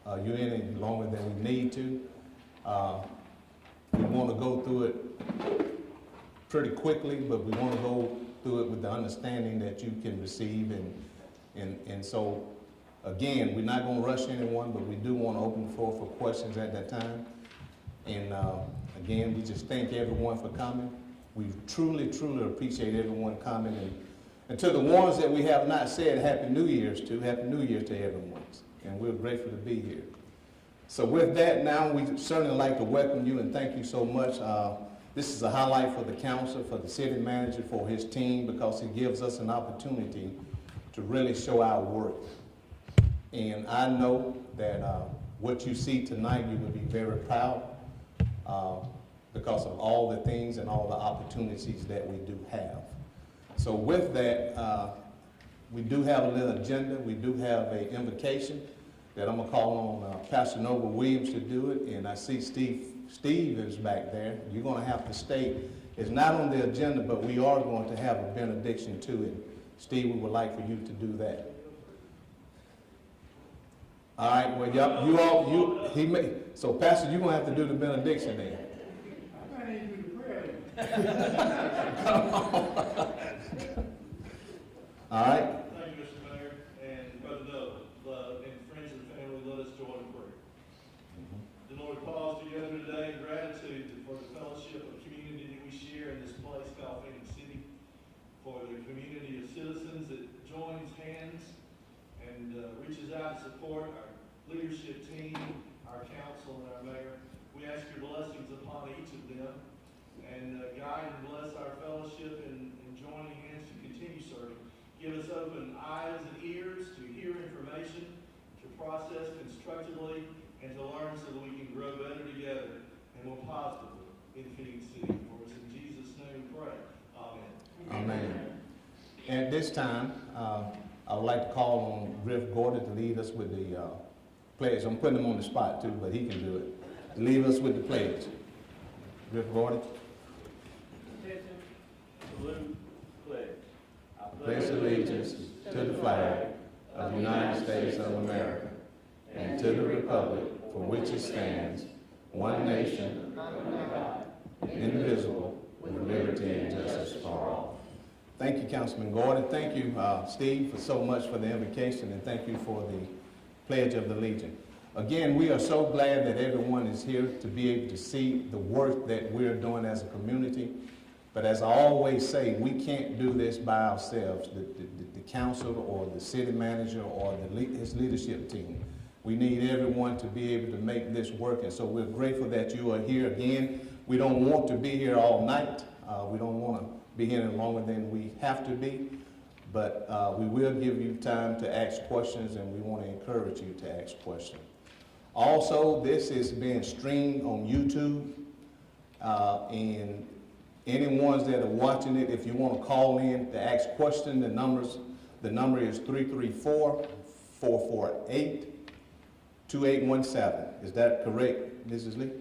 you any longer than we need to. We want to go through it pretty quickly, but we want to go through it with the understanding that you can receive. And so, again, we're not going to rush anyone, but we do want to open the floor for questions at that time. And again, we just thank everyone for coming. We truly, truly appreciate everyone coming. And to the ones that we have not said Happy New Year's to, Happy New Year to everyone. And we're grateful to be here. So with that, now we certainly like to welcome you and thank you so much. This is a highlight for the council, for the city manager, for his team, because it gives us an opportunity to really show our work. And I know that what you see tonight, you will be very proud because of all the things and all the opportunities that we do have. So with that, we do have a little agenda. We do have an invocation that I'm going to call on Pastor Noble Williams to do it. And I see Steve is back there. You're going to have to stay. It's not on the agenda, but we are going to have a benediction to it. Steve, we would like for you to do that. All right, well, so Pastor, you're going to have to do the benediction then. I ain't do the prayer. Come on. All right. Thank you, Mr. Mayor, and Brother Noble, and friends and family, let us join in prayer. The Lord, pause together today in gratitude for the fellowship of community that we share in this place called Phenix City, for the community of citizens that joins hands and reaches out to support our leadership team, our council, and our mayor. We ask your blessings upon each of them, and guide and bless our fellowship in joining hands to continue serving. Give us open eyes and ears to hear information, to process constructively, and to learn so that we can grow better together and more positively in Phenix City. For it's in Jesus' name we pray. Amen. Amen. At this time, I would like to call on Griff Gordon to lead us with the pledge. I'm putting him on the spot too, but he can do it. Lead us with the pledge. Griff Gordon. Salute, pledge. Pledge allegiance to the flag of the United States of America and to the republic for which it stands, one nation, indivisible, with liberty and justice for all. Thank you, Councilman Gordon. Thank you, Steve, for so much for the invocation, and thank you for the Pledge of the Legion. Again, we are so glad that everyone is here to be able to see the work that we're doing as a community. But as I always say, we can't do this by ourselves, the council or the city manager or his leadership team. We need everyone to be able to make this work, and so we're grateful that you are here again. We don't want to be here all night. We don't want to be here any longer than we have to be, but we will give you time to ask questions, and we want to encourage you to ask questions. Also, this is being streamed on YouTube, and any ones that are watching it, if you want to call in to ask questions, the number is 334-448-2817. Is that correct, Mrs. Lee?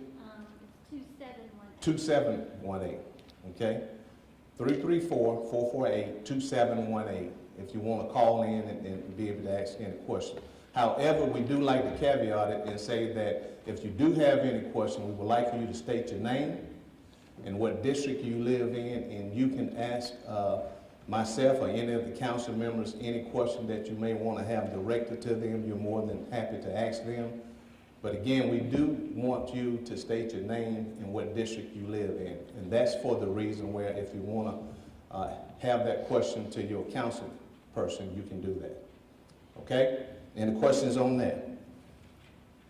2718. Okay? 334-448-2718 if you want to call in and be able to ask any question. However, we do like to caveat it and say that if you do have any question, we would like for you to state your name and what district you live in, and you can ask myself or any of the council members any question that you may want to have directed to them. You're more than happy to ask them. But again, we do want you to state your name and what district you live in. And that's for the reason where if you want to have that question to your council person, you can do that. Okay? Any questions on that?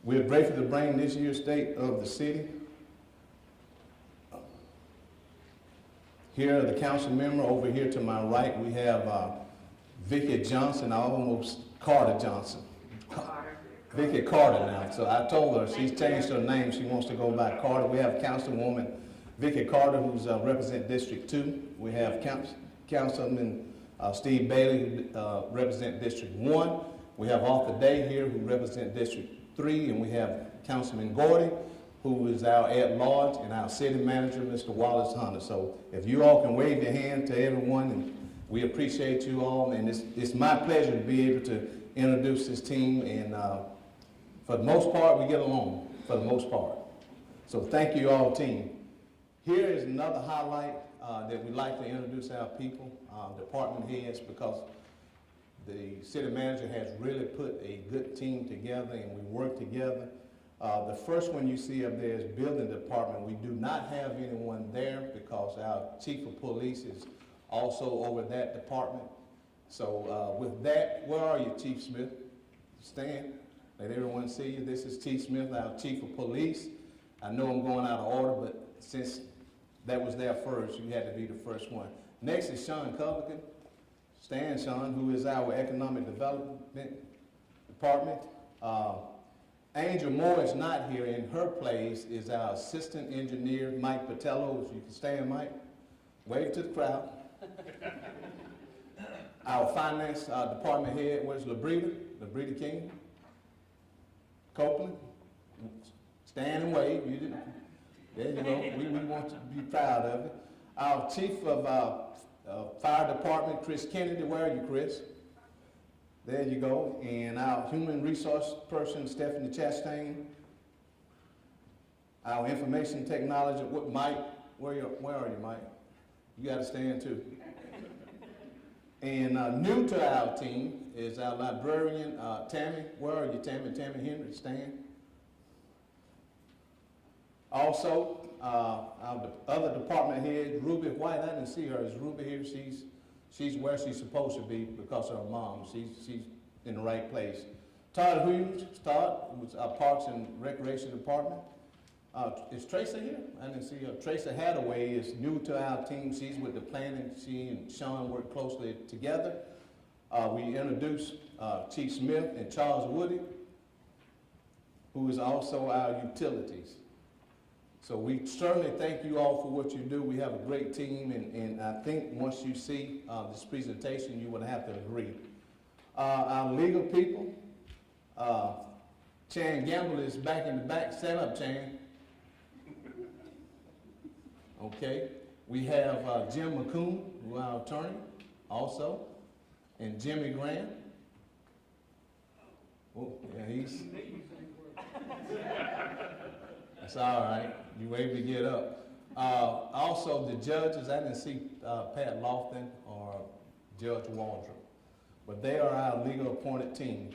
We're grateful to bring this year's State of the City. Here, the council member over here to my right, we have Vicki Johnson, almost Carter Johnson. Vicki Carter now. So I told her she's changed her name. She wants to go by Carter. We have Councilwoman Vicki Carter, who's represent District 2. We have Councilman Steve Bailey, who represent District 1. We have Arthur Day here, who represent District 3. And we have Councilman Gordy, who is our at-large, and our city manager, Mr. Wallace Hunter. So if you all can wave your hand to everyone, and we appreciate you all. And it's my pleasure to be able to introduce this team and For the most part, we get along, for the most part. So thank you all, team. Here is another highlight that we like to introduce our people, department heads, because the city manager has really put a good team together and we work together. The first one you see up there is building department. We do not have anyone there because our chief of police is also over that department. So with that, where are you, Chief Smith? Stand. Let everyone see you. This is Chief Smith, our chief of police. I know I'm going out of order, but since that was there first, you had to be the first one. Next is Sean Culligan. Stand, Sean, who is our economic development department. Angel Moore is not here. In her place is our assistant engineer, Mike Patello. If you can stand, Mike. Wave to the crowd. Our finance department head, where's Labrita King? Copeland. Stand and wave. You didn't. There you go. We want you to be proud of it. Our chief of fire department, Chris Kennedy. Where are you, Chris? There you go. And our human resource person, Stephanie Chastain. Our information technology, Mike. Where are you, Mike? You got to stand too. And new to our team is our librarian, Tammy. Where are you, Tammy? Tammy Henry, stand. Also, our other department head, Ruby White. I didn't see her. Is Ruby here? She's where she's supposed to be because of her mom. She's in the right place. Todd Hughes, was our Parks and Recreation Department. Is Tracy here? I didn't see her. Tracy Hathaway is new to our team. She's with the planning. She and Sean work closely together. We introduced Chief Smith and Charles Woody, who is also our utilities. So we certainly thank you all for what you do. We have a great team, and I think once you see this presentation, you would have to agree. Our legal people, Chan Gamble is back in the back. Stand up, Chan. Okay. We have Jim McCoon, who is our attorney, also, and Jimmy Grant. Oh, yeah, he's. That's all right. You were able to get up. Also, the judges, I didn't see Pat Lofton or Judge Waldrop, but they are our legal appointed team.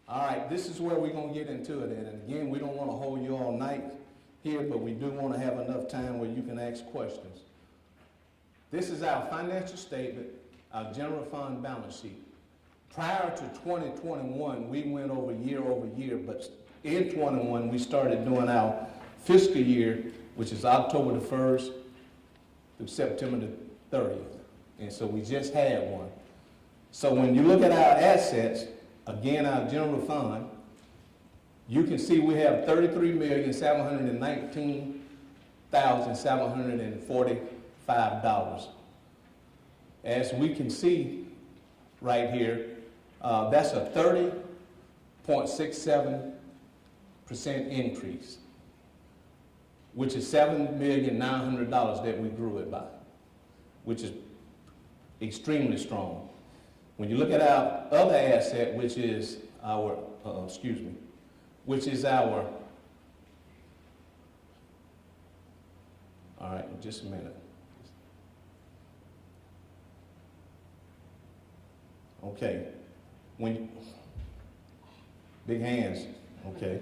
All right, this is where we're going to get into it. And again, we don't want to hold you all night here, but we do want to have enough time where you can ask questions. This is our financial statement, our general fund balance sheet. Prior to 2021, we went over year, but in 21, we started doing our fiscal year, which is October the 1st through September the 30th. And so we just had one. So when you look at our assets, again, our general fund, you can see we have $33,719,745. As we can see right here, that's a 30.67% increase, which is $7,900,000 that we grew it by, which is extremely strong. When you look at our other asset, which is our, all right, just a minute. Okay, big hands, okay.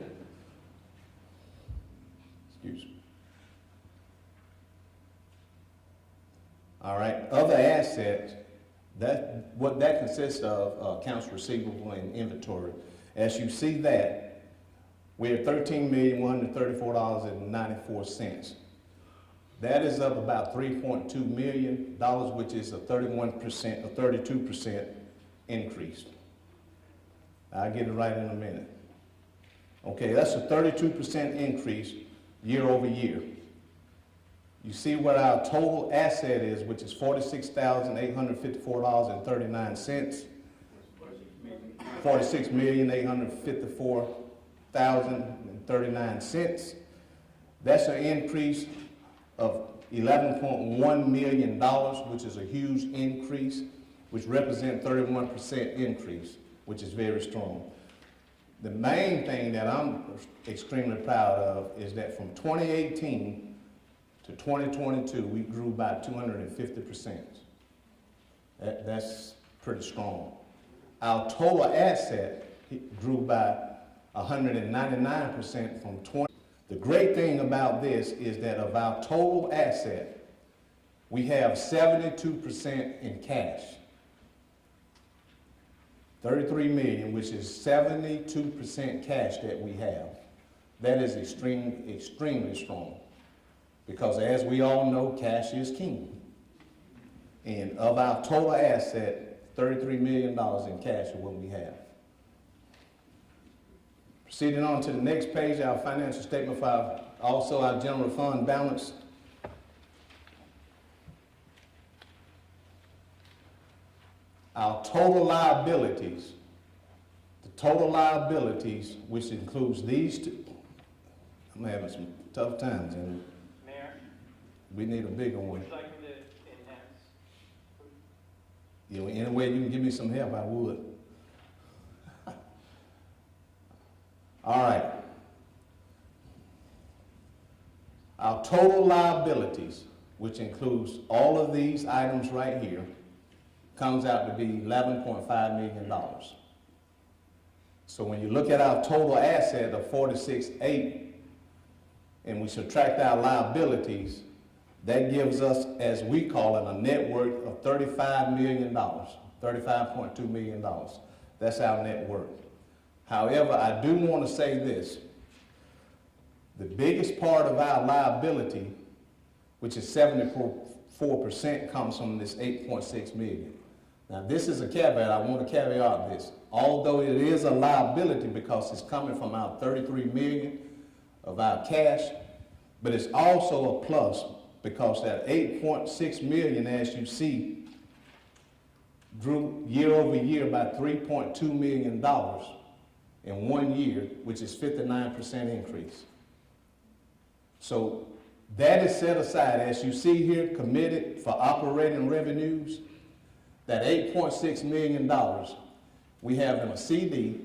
Excuse me. All right, other assets, what that consists of, accounts receivable and inventory. As you see that, we're at $13,134.94. That is up about $3.2 million, which is a 31% or 32% increase. I'll get it right in a minute. Okay, that's a 32% increase year over year. You see what our total asset is, which is $46,854.39. $46,854,039. That's an increase of $11.1 million, which is a huge increase, which represents 31% increase, which is very strong. The main thing that I'm extremely proud of is that from 2018 to 2022, we grew by 250%. That's pretty strong. Our total asset grew by 199% from 20. The great thing about this is that of our total asset, we have 72% in cash. 33 million, which is 72% cash that we have. That is extremely strong. Because as we all know, cash is king. And of our total asset, $33 million in cash is what we have. Proceeding on to the next page, our financial statement for also our general fund balance. Our total liabilities, the total liabilities, which includes these two, I'm having some tough times, and Mayor, we need a bigger one. would you like me to enhance? You know, any way you can give me some help, I would. All right. Our total liabilities, which includes all of these items right here, comes out to be $11.5 million. So when you look at our total asset of 46.8 and we subtract our liabilities, that gives us, as we call it, a net worth of $35 million, $35.2 million. That's our net worth. However, I do want to say this. The biggest part of our liability, which is 74%, comes from this 8.6 million. Now, this is a caveat. I want to caveat this. Although it is a liability because it's coming from our 33 million of our cash, but it's also a plus because that 8.6 million, as you see, grew year over year by $3.2 million in 1 year, which is 59% increase. So that is set aside, as you see here, committed for operating revenues. That $8.6 million we have in a CD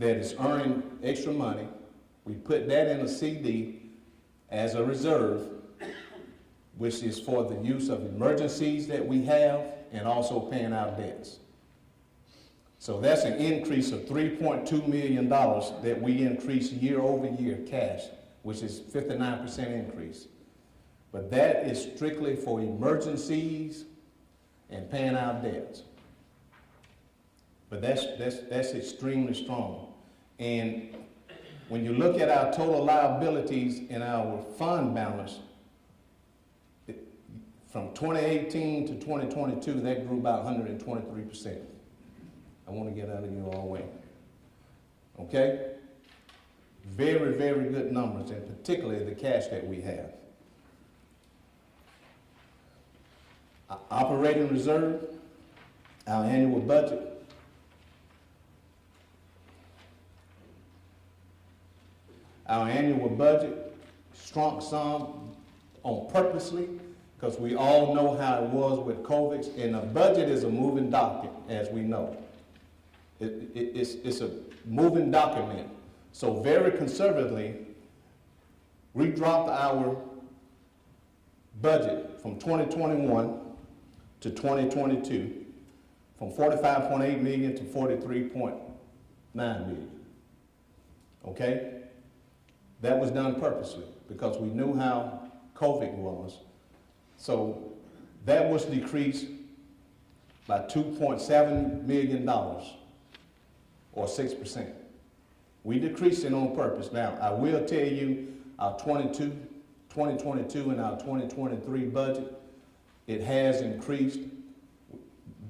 that is earning extra money. We put that in a CD as a reserve, which is for the use of emergencies that we have and also paying our debts. So that's an increase of $3.2 million that we increase year over year cash, which is 59% increase. But that is strictly for emergencies and paying our debts. But that's extremely strong. And when you look at our total liabilities in our fund balance, from 2018 to 2022, that grew by 123%. I want to get out of you all way. Okay? Very, very good numbers, and particularly the cash that we have. Our operating reserve, our annual budget. Our annual budget shrunk some on purposely because we all know how it was with COVID, and a budget is a moving document, as we know. It's a moving document. So very conservatively, we dropped our budget from 2021 to 2022 from 45.8 million to 43.9 million. Okay? That was done purposely because we knew how COVID was. So that was decreased by $2.7 million or 6%. We decreased it on purpose. Now, I will tell you our 2022 and our 2023 budget, it has increased.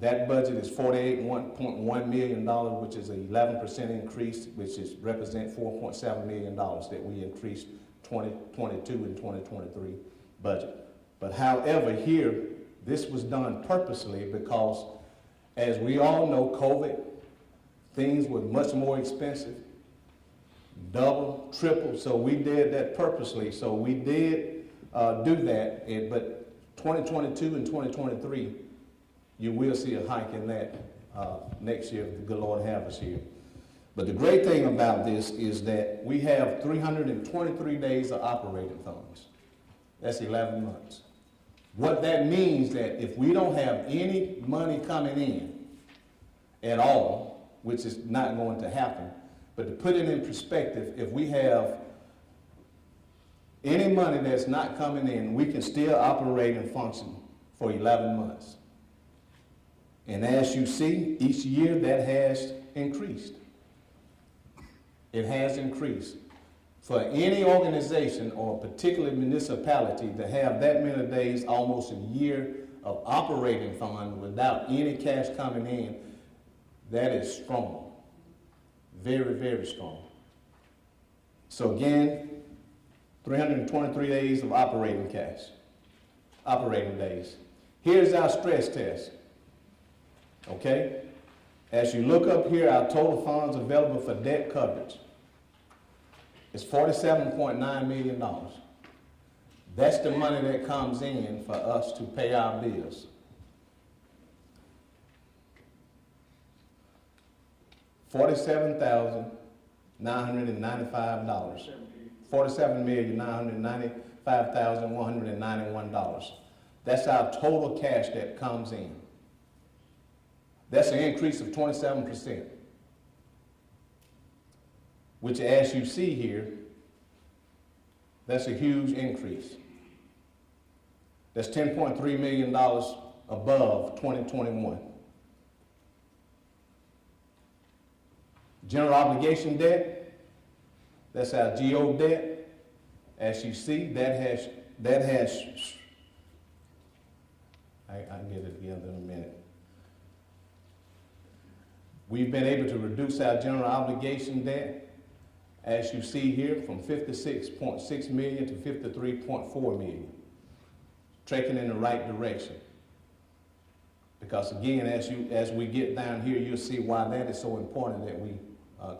That budget is $48.1 million, which is an 11% increase, which represents $4.7 million that we increased 2022 and 2023 budget. But however, here, this was done purposely because, as we all know, COVID, things were much more expensive, double, triple, so we did that purposely. So we did do that, but 2022 and 2023, you will see a hike in that next year if the good Lord have us here. But the great thing about this is that we have 323 days of operating funds. That's 11 months. What that means that if we don't have any money coming in at all, which is not going to happen, but to put it in perspective, if we have any money that's not coming in, we can still operate and function for 11 months. And as you see, each year that has increased. It has increased. For any organization or particular municipality to have that many days, almost a year of operating fund without any cash coming in, that is strong. Very, very strong. So again, 323 days of operating cash, operating days. Here's our stress test. Okay? As you look up here, our total funds available for debt coverage is $47.9 million. That's the money that comes in for us to pay our bills. $47,995. $47,995,191. That's our total cash that comes in. That's an increase of 27%, which as you see here, that's a huge increase. That's $10.3 million above 2021. General obligation debt, that's our GO debt. As you see, that has I'll get it together in a minute. We've been able to reduce our general obligation debt, as you see here, from 56.6 million to 53.4 million, trekking in the right direction. Because again, as we get down here, you'll see why that is so important that we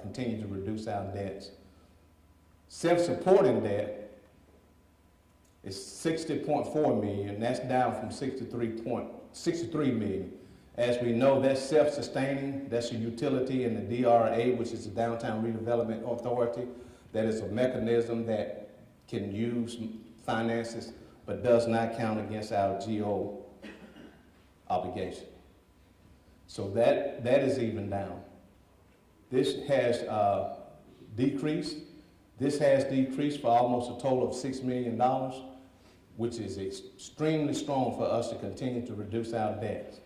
continue to reduce our debts. Self-supporting debt is 60.4 million. That's down from 63 million. As we know, that's self-sustaining. That's a utility in the DRA, which is the Downtown Redevelopment Authority. That is a mechanism that can use finances, but does not count against our GO obligation. So that is even down. This has decreased. This has decreased for almost a total of $6 million, which is extremely strong for us to continue to reduce our debts.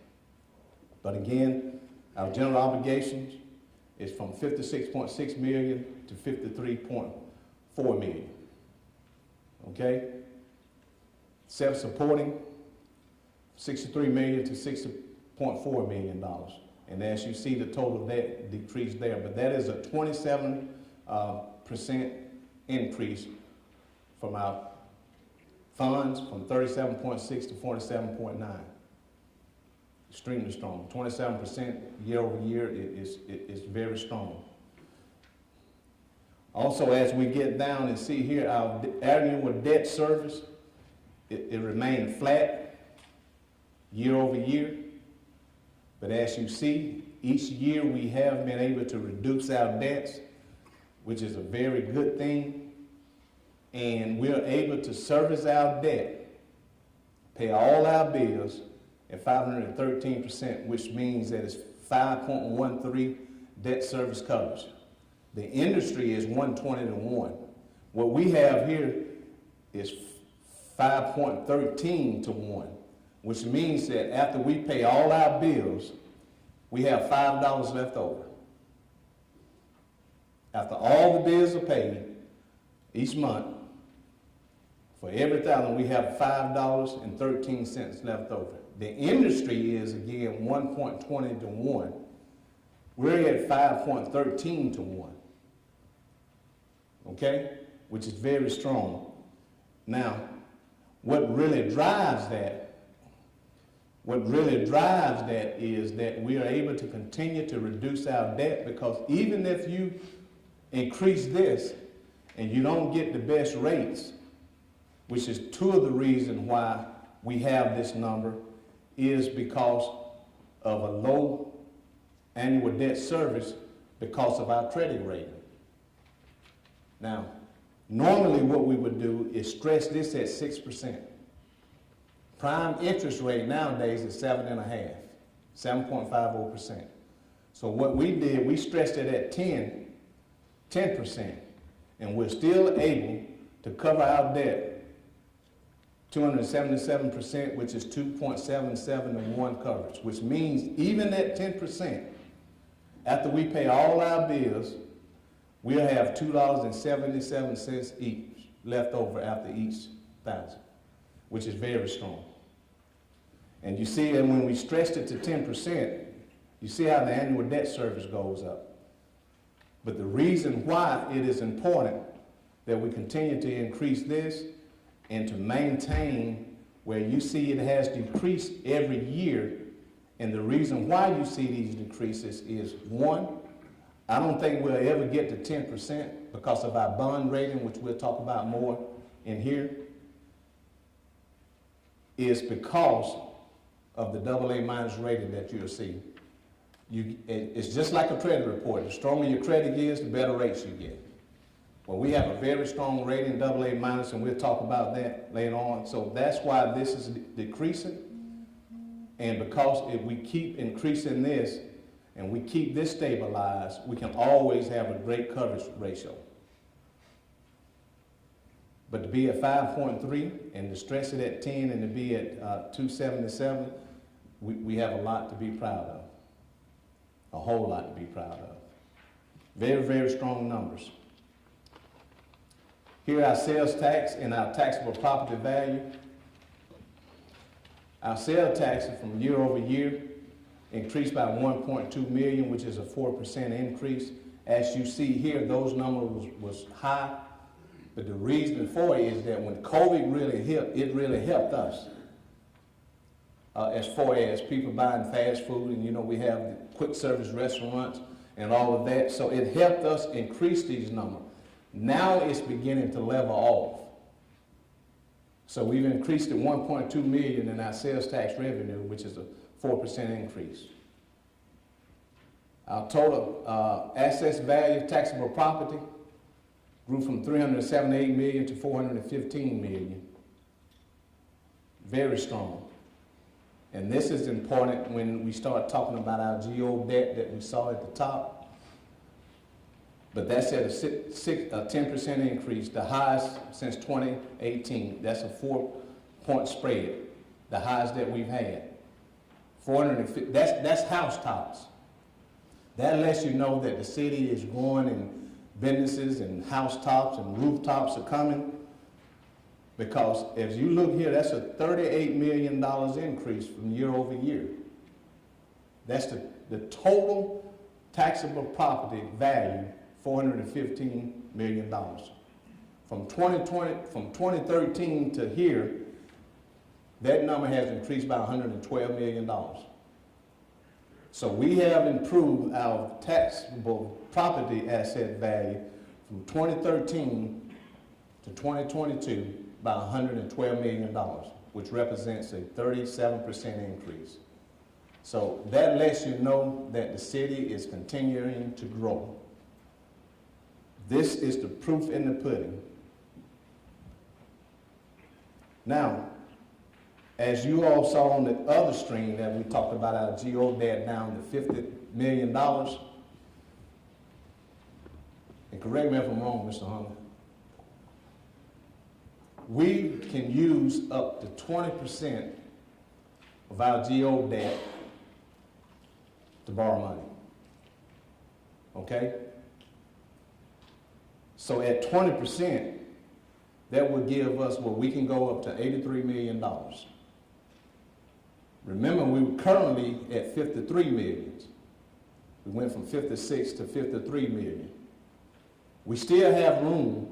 But again, our general obligations is from 56.6 million to 53.4 million. Okay? Self-supporting, 63 million to $60.4 million. And as you see, the total debt decreased there. But that is a 27% increase from our funds from 37.6 to 47.9. Extremely strong. 27% year over year is very strong. Also, as we get down and see here, our annual debt service, it remained flat year over year. But as you see, each year we have been able to reduce our debts, which is a very good thing. And we're able to service our debt, pay all our bills at 513%, which means that it's 5.13 debt service coverage. The industry is 120 to 1. What we have here is 5.13 to 1, which means that after we pay all our bills, we have $5 left over. After all the bills are paid each month, for every $1,000, we have $5.13 left over. The industry is, again, 1.20 to 1. We're at 5.13 to 1. Okay? Which is very strong. Now, what really drives that is that we are able to continue to reduce our debt, because even if you increase this and you don't get the best rates, which is two of the reasons why we have this number, is because of a low annual debt service because of our credit rating. Now, normally what we would do is stress this at 6%. Prime interest rate nowadays is 7.5%, 7.50%. So what we did, we stressed it at 10%, and we're still able to cover our debt 277%, which is 2.77 coverage, which means even at 10%, after we pay all our bills, we'll have $2.77 each left over after each thousand, which is very strong. And you see that when we stretched it to 10%, you see how the annual debt service goes up. But the reason why it is important that we continue to increase this and to maintain where you see it has decreased every year, and the reason why you see these decreases is, one, I don't think we'll ever get to 10% because of our bond rating, which we'll talk about more in here, is because of the AA- rating that you'll see. It's just like a credit report. The stronger your credit is, the better rates you get. Well, we have a very strong rating, AA-, and we'll talk about that later on. So that's why this is decreasing. And because if we keep increasing this and we keep this stabilized, we can always have a great coverage ratio. But to be at 5.3 and to stress it at 10 and to be at 277, we have a lot to be proud of. A whole lot to be proud of. Very, very strong numbers. Here are our sales tax and our taxable property value. Our sales tax from year over year increased by 1.2 million, which is a 4% increase. As you see here, those numbers was high, but the reason for it is that when COVID really hit, it really helped us. As far as people buying fast food, and you know we have the quick service restaurants and all of that, so it helped us increase these numbers. Now it's beginning to level off. So we've increased to 1.2 million in our sales tax revenue, which is a 4% increase. Our total assets value, taxable property, grew from 378 million to 415 million. Very strong. And this is important when we start talking about our GO debt that we saw at the top. But that's at a 10% increase, the highest since 2018. That's a 4-point spread, the highest that we've had. 450, that's housetops. That lets you know that the city is growing and businesses and housetops and rooftops are coming. Because as you look here, that's a $38 million increase from year over year. That's the total taxable property value, $415 million. From 2013 to here, that number has increased by $112 million. So we have improved our taxable property asset value from 2013 to 2022 by $112 million, which represents a 37% increase. So that lets you know that the city is continuing to grow. This is the proof in the pudding. Now, as you all saw on the other stream that we talked about our GO debt down to $50 million, and correct me if I'm wrong, Mr. Hunter, we can use up to 20% of our GO debt to borrow money. Okay? So at 20%, that would give us, well, we can go up to $83 million. Remember, we were currently at 53 million. We went from 56 to 53 million. We still have room.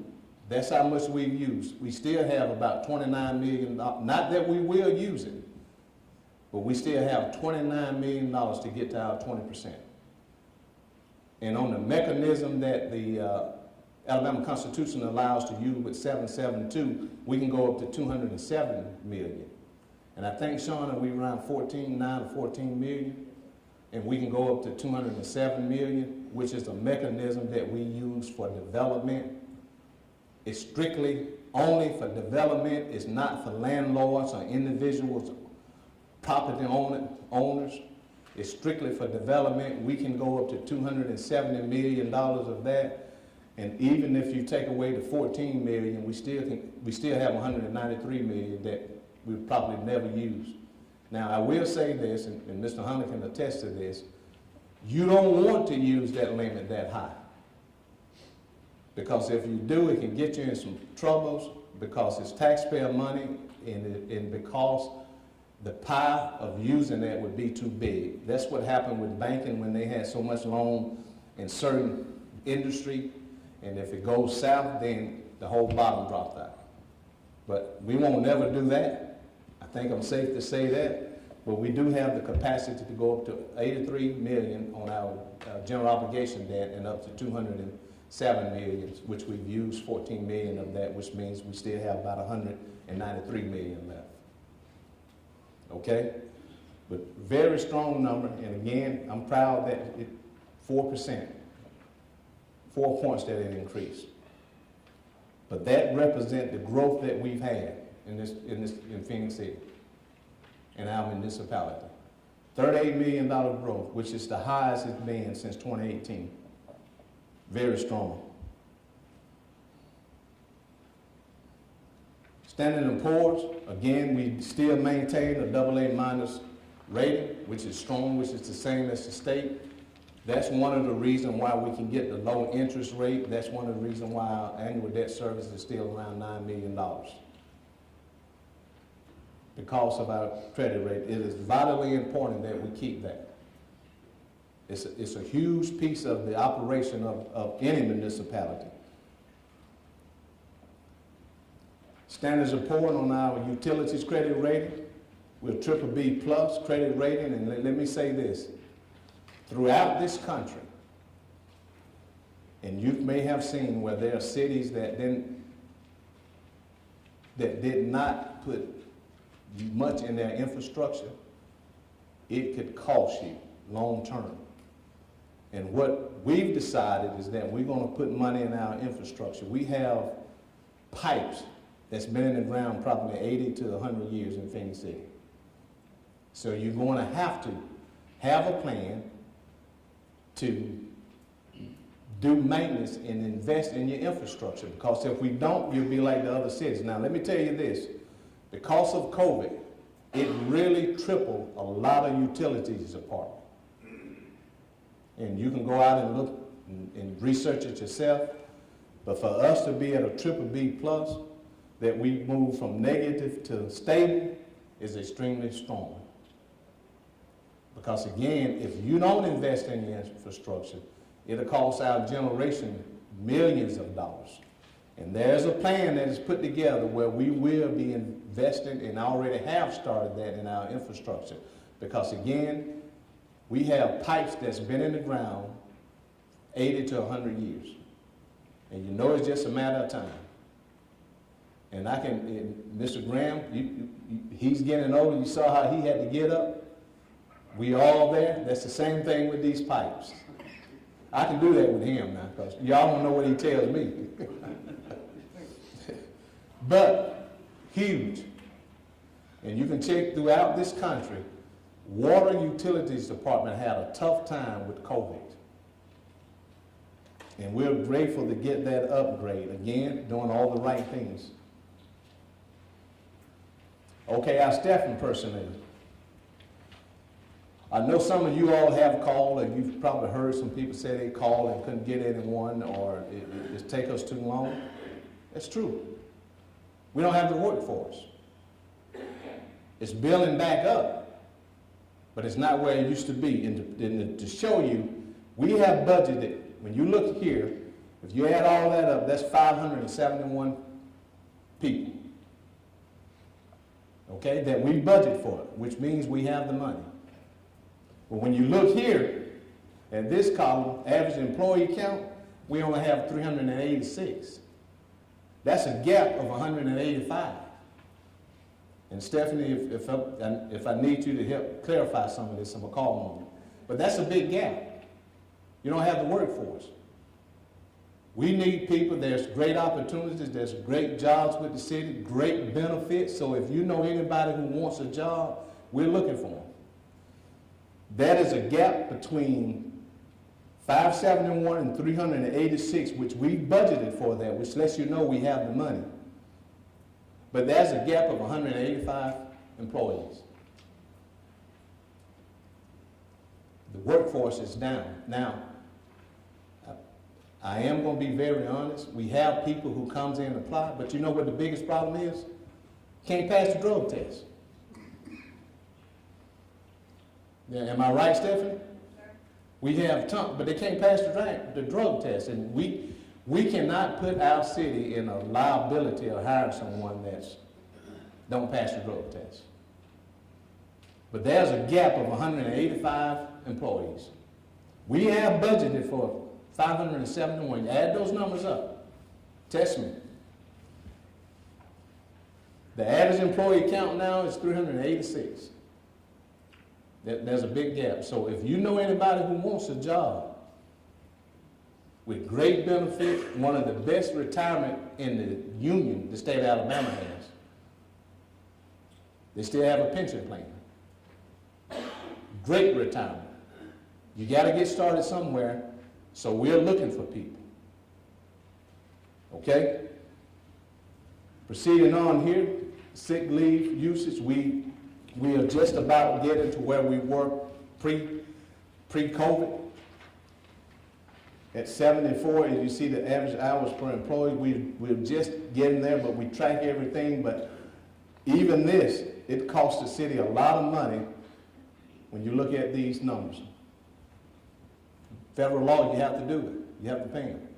That's how much we've used. We still have about $29 million. Not that we will use it, but we still have $29 million to get to our 20%. And on the mechanism that the Alabama Constitution allows to use with 772, we can go up to 207 million. And I think, Shauna, we around 9 or 14 million. and we can go up to 207 million, which is a mechanism that we use for development. It's strictly only for development. It's not for landlords or individuals, property owners. It's strictly for development. We can go up to $270 million of that. And even if you take away the 14 million, we still have 193 million that we probably never use. Now, I will say this, and Mr. Hunter can attest to this, you don't want to use that limit that high. Because if you do, it can get you in some troubles because it's taxpayer money and because the pie of using that would be too big. That's what happened with banking when they had so much loan in certain industry, and if it goes south, then the whole bottom drops out. But we won't never do that. I think I'm safe to say that, but we do have the capacity to go up to 83 million on our general obligation debt and up to 207 million, which we've used 14 million of that, which means we still have about 193 million left. Okay? But very strong number, and again, I'm proud that it 4%, 4 points that it increased. But that represents the growth that we've had in Phenix City, in our municipality. $38 million growth, which is the highest it's been since 2018. Very strong. Standard & Poor's, again, we still maintain a AA minus rating, which is strong, which is the same as the state. That's one of the reasons why we can get the low interest rate. That's one of the reasons why our annual debt service is still around $9 million. Because of our credit rate, it is vitally important that we keep that. It's a huge piece of the operation of any municipality. Standards & Poor's on our utilities credit rating, we're BBB plus credit rating, and let me say this. Throughout this country, and you may have seen where there are cities that did not put much in their infrastructure, it could cost you long term. And what we've decided is that we're going to put money in our infrastructure. We have pipes that's been in the ground probably 80 to 100 years in Phenix City. So you're going to have a plan to do maintenance and invest in your infrastructure, because if we don't, you'll be like the other cities. Now, let me tell you this. Because of COVID, it really tripled a lot of utilities department. And you can go out and look and research it yourself. But for us to be at a BBB plus, that we move from negative to stable, is extremely strong. Because again, if you don't invest in your infrastructure, it'll cost our generation millions of dollars. And there's a plan that is put together where we will be investing, and already have started that in our infrastructure. Because again, we have pipes that's been in the ground 80 to 100 years. And you know it's just a matter of time. And Mr. Graham, he's getting older. You saw how he had to get up. We all there. That's the same thing with these pipes. I can do that with him now, because y'all don't know what he tells me. But huge. And you can check throughout this country, water utilities department had a tough time with COVID. And we're grateful to get that upgrade. Again, doing all the right things. Okay, our staffing personnel. I know some of you all have called, and you've probably heard some people say they called and couldn't get anyone, or it take us too long. That's true. We don't have the workforce. It's building back up, but it's not where it used to be. And to show you, we have budgeted, when you look here, if you add all that up, that's 571 people. Okay, that we budget for it, which means we have the money. But when you look here at this column, average employee count, we only have 386. That's a gap of 185. And Stephanie, if I need you to help clarify some of this, I'm going to call on you. But that's a big gap. You don't have the workforce. We need people. There's great opportunities. There's great jobs with the city, great benefits. So if you know anybody who wants a job, we're looking for them. That is a gap between 571 and 386, which we budgeted for that, which lets you know we have the money. But there's a gap of 185 employees. The workforce is down. Now, I am going to be very honest. We have people who comes in and apply, but you know what the biggest problem is? Can't pass the drug test. Yeah, am I right, Stephanie? We have but they can't pass the drug test, and we cannot put our city in a liability of hiring someone that's don't pass the drug test. But there's a gap of 185 employees. We have budgeted for 571. Add those numbers up. Test me. The average employee count now is 386. There's a big gap. So if you know anybody who wants a job with great benefits, one of the best retirement in the union the state of Alabama has, they still have a pension plan. Great retirement. You got to get started somewhere, so we're looking for people. Okay? Proceeding on here, sick leave usage, we are just about getting to where we were pre-COVID. At 74, as you see the average hours per employee, we're just getting there, but we track everything. But even this, it costs the city a lot of money when you look at these numbers. Federal law, you have to do it. You have to pay them.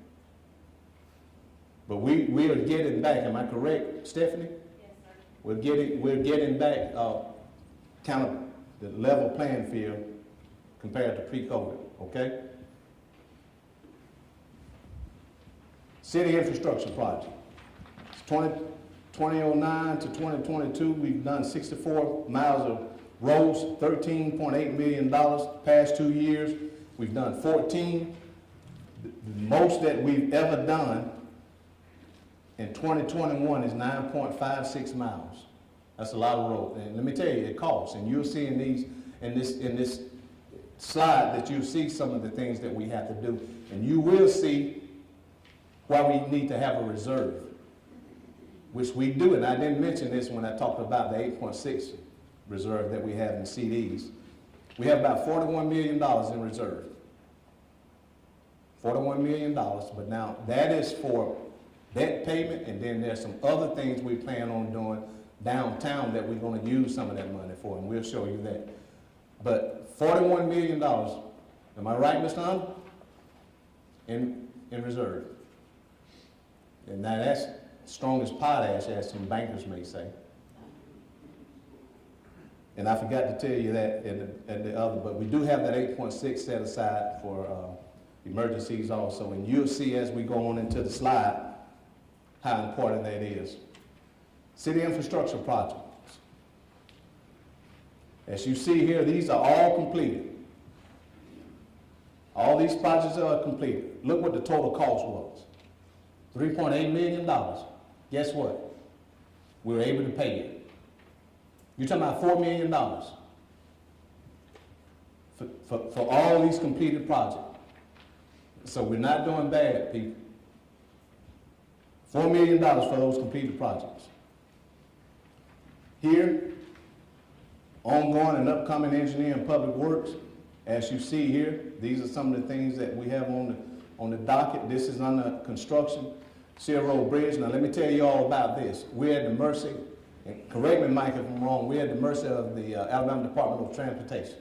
But we are getting back. Am I correct, Stephanie? Yes, sir. We're getting back kind of the level playing field compared to pre-COVID. Okay. City infrastructure project. 2009 to 2022, we've done 64 miles of roads, $13.8 million. Past 2 years, we've done 14. The most that we've ever done in 2021 is 9.56 miles. That's a lot of road. And let me tell you, it costs. And you'll see in this slide that you'll see some of the things that we have to do. And you will see why we need to have a reserve, which we do. And I didn't mention this when I talked about the 8.6 reserve that we have in CDs. We have about $41 million in reserve. $41 million, but now that is for debt payment, and then there's some other things we plan on doing downtown that we're going to use some of that money for, and we'll show you that. But $41 million, am I right, Mr. Hunter? In reserve. And now that's strong as potash, as some bankers may say. And I forgot to tell you that at the other, but we do have that 8.6 set aside for emergencies also. And you'll see as we go on into the slide how important that is. City infrastructure projects. As you see here, these are all completed. All these projects are completed. Look what the total cost was. $3.8 million. Guess what? We were able to pay it. You're talking about $4 million for all these completed projects. So we're not doing bad, people. $4 million for those completed projects. Here, ongoing and upcoming engineering and public works. As you see here, these are some of the things that we have on the docket. This is under construction. Seal Road Bridge. Now let me tell you all about this. We're at the mercy, and correct me, Mike, if I'm wrong, we're at the mercy of the Alabama Department of Transportation.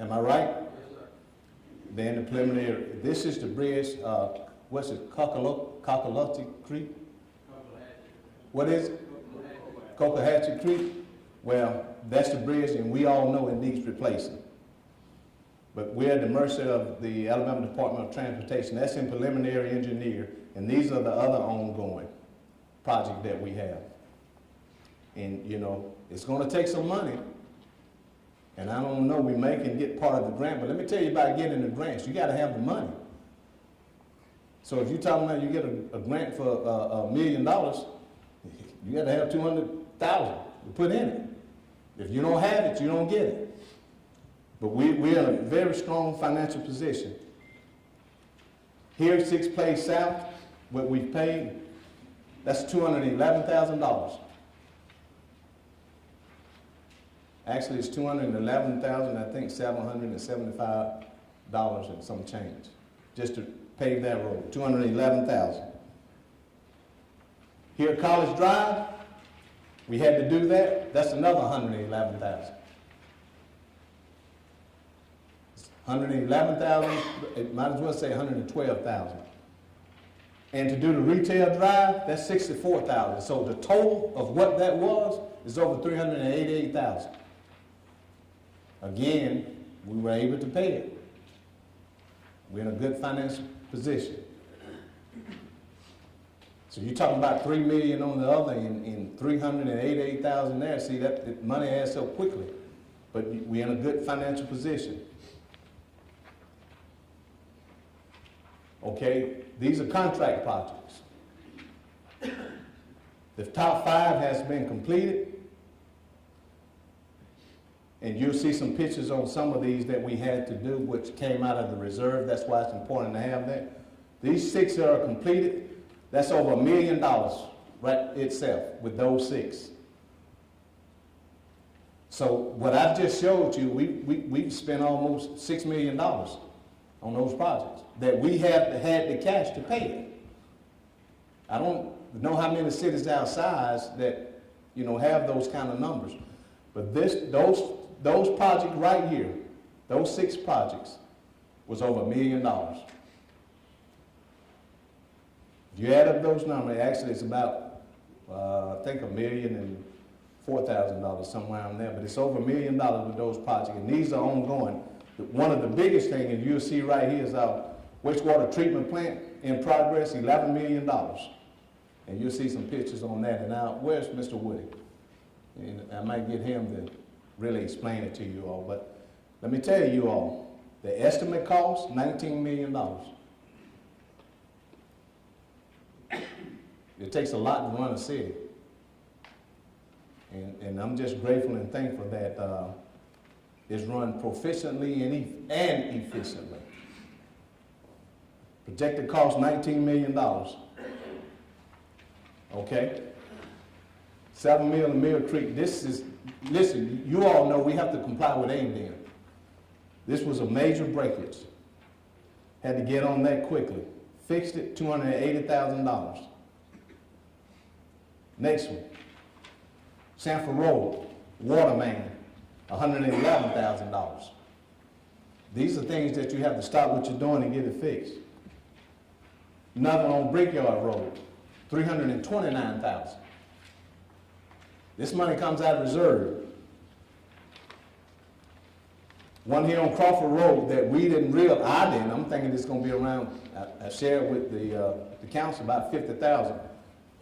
Am I right? Yes, sir. Then the preliminary. This is the bridge, what's it, Cockalotti Creek? What is it? Cocohatchee Creek. Well, that's the bridge, and we all know it needs replacing. But we're at the mercy of the Alabama Department of Transportation. That's in preliminary engineer, and these are the other ongoing projects that we have. And, you know, it's going to take some money, And I don't know, we may can get part of the grant, but let me tell you about getting the grants. You gotta have the money. So if you're talking about you get a grant for $1 million, you gotta have 200,000 to put in it. If you don't have it, you don't get it. But we're in a very strong financial position. Here at 6 Place South, what we've paid, that's $211,000. Actually, it's $211,000, I think $775 and some change, just to pave that road, $211,000. Here at College Drive, we had to do that, that's another $111,000. 111,000, it might as well say 112,000. And to do the retail drive, that's 64,000. So the total of what that was is over 388,000. Again, we were able to pay it. We're in a good financial position. So you're talking about $3 million on the other and 388,000 there. See, that money adds up quickly. But we're in a good financial position. Okay, these are contract projects. The top 5 has been completed. And you'll see some pictures on some of these that we had to do, which came out of the reserve. That's why it's important to have that. These 6 that are completed, that's over $1 million right itself with those 6. So what I've just showed you, we've spent almost $6 million on those projects that we have had the cash to pay it. I don't know how many cities outside that, you know, have those kind of numbers. But those projects right here, those 6 projects, was over $1 million. If you add up those numbers, actually it's about, I think $1,004,000, somewhere around there, but it's over $1 million with those projects, and these are ongoing. One of the biggest things, and you'll see right here, is our wastewater treatment plant in progress, $11 million. And you'll see some pictures on that. And now, where's Mr. Woody? And I might get him to really explain it to you all, but let me tell you all, the estimate cost, $19 million. It takes a lot to run a city. And I'm just grateful and thankful that it's run proficiently and efficiently. Projected cost $19 million. Okay? 7 Mill and Mill Creek. This is, listen, you all know we have to comply with AMDM. This was a major breakage. Had to get on that quickly. Fixed it, $280,000. Next one. Sanford Road, water main, $111,000. These are things that you have to stop what you're doing and get it fixed. Another on Brickyard Road, $329,000. This money comes out of reserve. One here on Crawford Road that we didn't realize, I didn't, I'm thinking it's going to be around, I shared with the council about $50,000.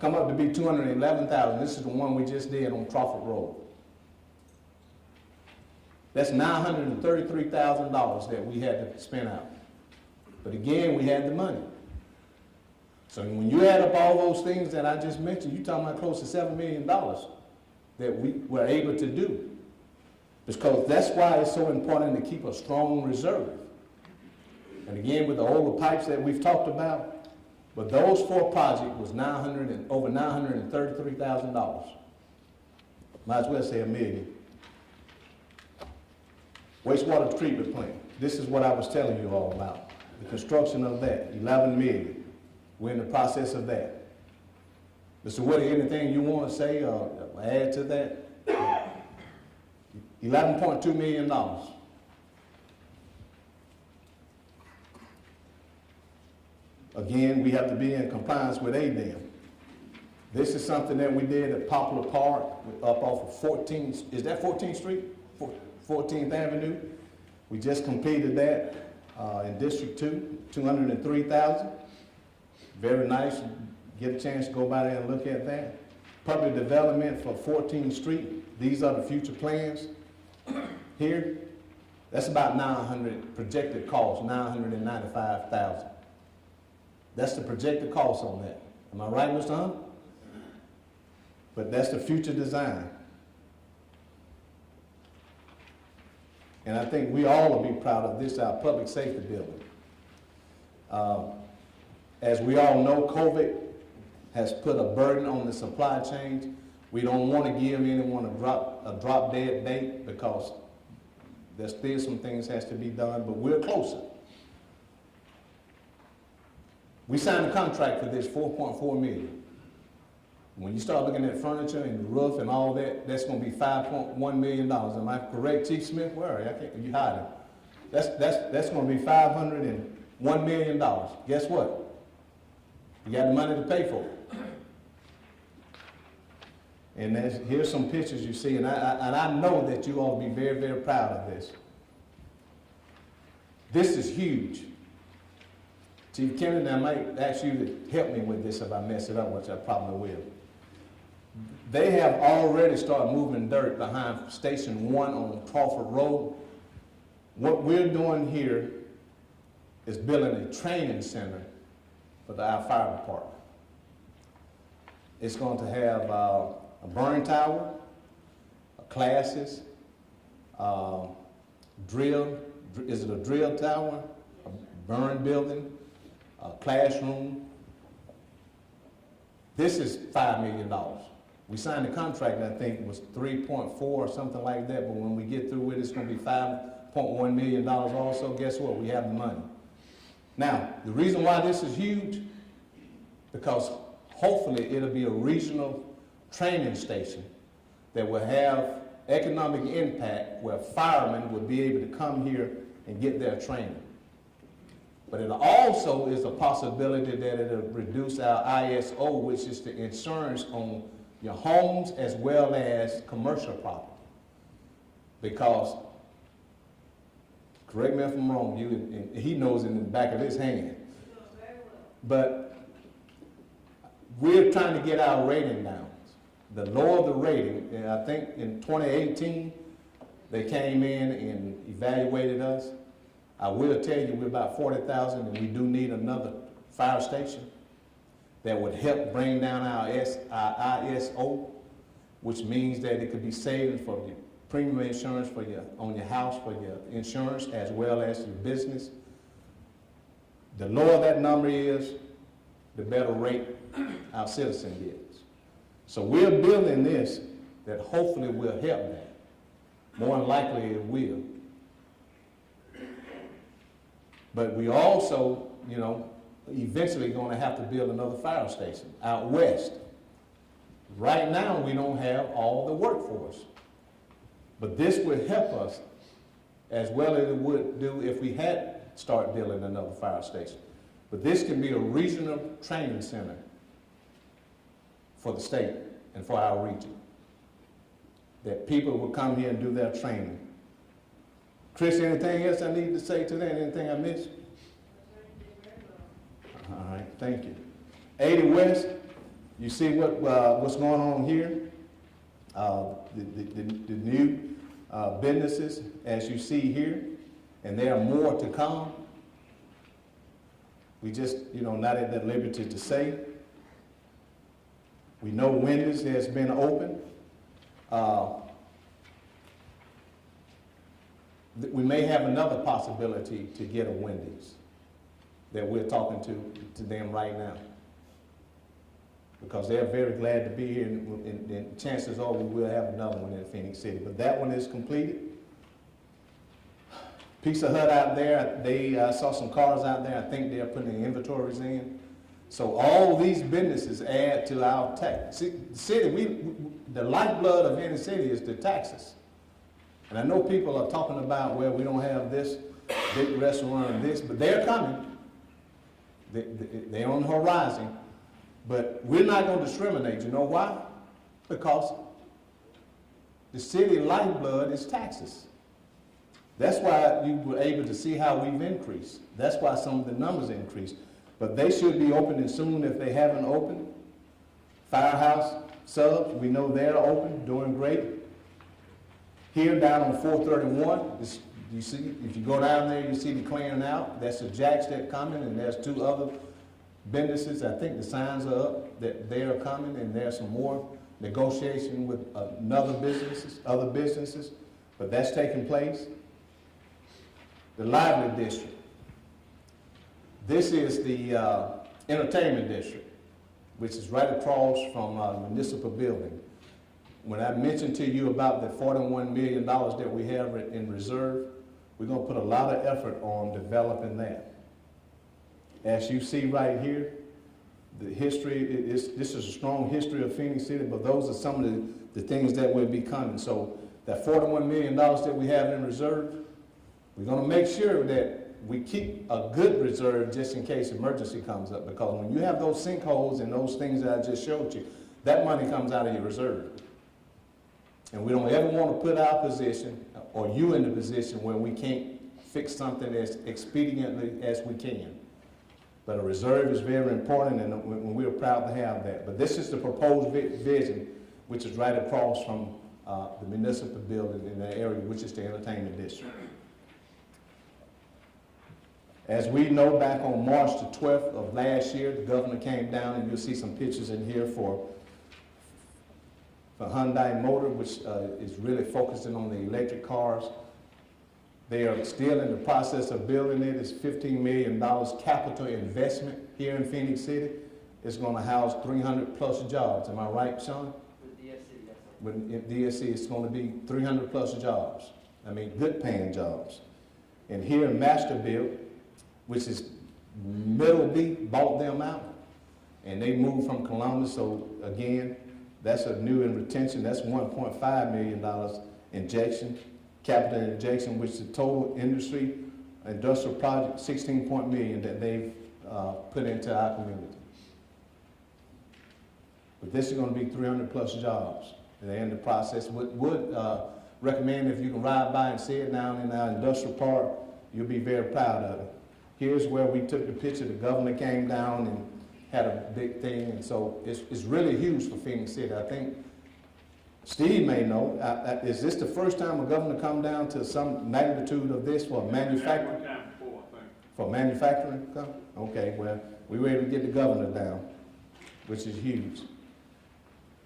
Come up to be $211,000. This is the one we just did on Crawford Road. That's $933,000 that we had to spend out. But again, we had the money. So when you add up all those things that I just mentioned, you're talking about close to $7 million that we were able to do. Because that's why it's so important to keep a strong reserve. And again, with the older pipes that we've talked about, but those 4 projects was over $933,000. Might as well say $1 million. Wastewater treatment plant. This is what I was telling you all about. The construction of that, $11 million. We're in the process of that. Mr. Woody, anything you want to say or add to that? $11.2 million. Again, we have to be in compliance with ADEM. This is something that we did at Poplar Park up off of 14th, is that 14th Street? 14th Avenue. We just completed that in District 2, $203,000. Very nice. Get a chance to go by there and look at that. Public development for 14th Street. These are the future plans. here, that's about 900 projected cost, 995,000. That's the projected cost on that. Am I right, Mr. Hunt? But that's the future design. And I think we all will be proud of this, our public safety building. As we all know, COVID has put a burden on the supply chain. We don't want to give anyone a drop dead date because there's still some things has to be done, but we're closer. We signed a contract for this, $4.4 million. When you start looking at furniture and the roof and all that, that's going to be $5.1 million. Am I correct, Chief Smith? Where are you? I can't, you hiding. That's going to be $501 million. Guess what? You got the money to pay for it. And here's some pictures you see, and I know that you all be very, very proud of this. This is huge. Chief Kennedy, I might ask you to help me with this if I mess it up, which I probably will. They have already started moving dirt behind Station 1 on Crawford Road. What we're doing here is building a training center for our fire department. It's going to have a burn tower, classes, is it a drill tower, a burn building, a classroom. This is $5 million. We signed the contract, and I think it was 3.4 or something like that, but when we get through with it, it's going to be $5.1 million also. Guess what? We have the money. Now, the reason why this is huge, because hopefully it'll be a regional training station that will have economic impact where firemen will be able to come here and get their training. But it also is a possibility that it'll reduce our ISO, which is the insurance on your homes as well as commercial property. Because, correct me if I'm wrong, and he knows in the back of his hand, but we're trying to get our rating down. The lower the rating, and I think in 2018, they came in and evaluated us. I will tell you we're about 40,000 and we do need another fire station that would help bring down our ISO, which means that it could be savings for your premium insurance on your house, for your insurance, as well as your business. The lower that number is, the better rate our citizen gets. So we're building this that hopefully will help that. More than likely it will. But we also, eventually going to have to build another fire station out west. Right now, we don't have all the workforce. But this would help us as well as it would do if we had started building another fire station. But this can be a regional training center for the state and for our region. That people will come here and do their training. Chris, anything else I need to say to that? Anything I missed? All right, thank you. 80 West, you see what's going on here? The new businesses, as you see here, and there are more to come. We just, not at the liberty to say. We know Wendy's has been open. We may have another possibility to get a Wendy's that we're talking to them right now. Because they're very glad to be here, and chances are we will have another one in Phenix City. But that one is completed. Pizza Hut out there, they saw some cars out there. I think they're putting the inventories in. So all these businesses add to our tax. See, the city, the lifeblood of any city is the taxes. And I know people are talking about, well, we don't have this big restaurant and this, but they're coming. They're on the horizon. But we're not going to discriminate. You know why? Because the city lifeblood is taxes. That's why you were able to see how we've increased. That's why some of the numbers increased. But they should be opening soon if they haven't opened. Firehouse subs, we know they're open, doing great. Here down on 431, you see, if you go down there, you see the clearing out. That's the Jacks that coming, and there's 2 other businesses. I think the signs are up that they are coming, and there's some more negotiation with other businesses, but that's taking place. The Lively District. This is the entertainment district, which is right across from municipal building. When I mentioned to you about the $41 million that we have in reserve, we're going to put a lot of effort on developing that. As you see right here, the history, this is a strong history of Phenix City, but those are some of the things that will be coming. So that $41 million that we have in reserve, we're going to make sure that we keep a good reserve just in case emergency comes up, because when you have those sinkholes and those things that I just showed you, that money comes out of your reserve. And we don't ever want to put our position, or you in the position where we can't fix something as expediently as we can. But a reserve is very important, and we're proud to have that. But this is the proposed vision, which is right across from the municipal building in that area, which is the entertainment district. As we know, back on March the 12th of last year, the governor came down, and you'll see some pictures in here for Hyundai Motor, which is really focusing on the electric cars. They are still in the process of building it. It's $15 million capital investment here in Phenix City. It's going to house 300+ jobs. Am I right, Sean? With DSC, yes, sir. With DSC, it's going to be 300+ jobs. I mean, good paying jobs. And here in Masterbuilt, which is Middle B, bought them out. And they moved from Columbus, so again, that's a new in retention. That's $1.5 million injection, capital injection, which is the total industrial project, $16 million that they've put into our community. But this is going to be 300+ jobs. And they're in the process. Would recommend, if you can ride by and see it down in our industrial park, you'll be very proud of it. Here's where we took the picture. The governor came down and had a big thing, and so it's really huge for Phenix City. I think Steve may know, is this the first time a governor come down to some magnitude of this for manufacturing? Time before, I think. For manufacturing? Okay, well, we were able to get the governor down, which is huge.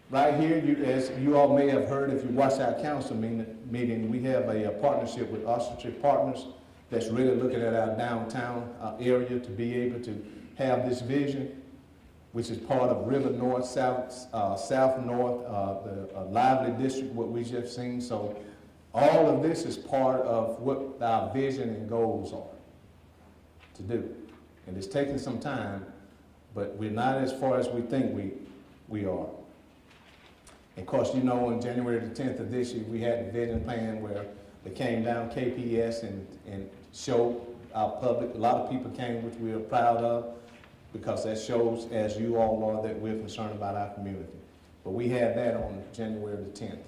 Right here, as you all may have heard if you watched our council meeting, we have a partnership with Ostrich Partners that's really looking at our downtown area to be able to have this vision, which is part of River North, South North, the Lively District, what we just seen. So all of this is part of what our vision and goals are to do. And it's taking some time, but we're not as far as we think we are. And of course, you know, on January the 10th of this year, we had the vision plan where they came down KPS and showed our public. A lot of people came, which we are proud of, because that shows, as you all are, that we're concerned about our community. But we had that on January the 10th.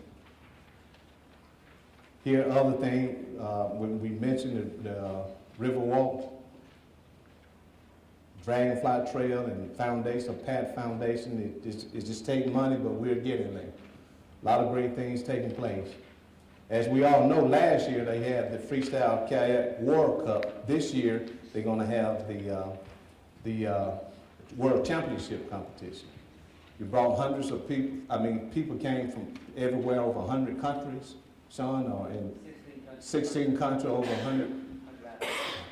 Here, other thing, when we mentioned the River Walk, Dragonfly Trail, and Foundation, Pat Foundation, it's just taking money, but we're getting there. A lot of great things taking place. As we all know, last year they had the Freestyle Kayak World Cup. This year, they're going to have the World Championship competition. We brought hundreds of people. I mean, people came from everywhere, over 100 countries, Sean, or in 16 countries, over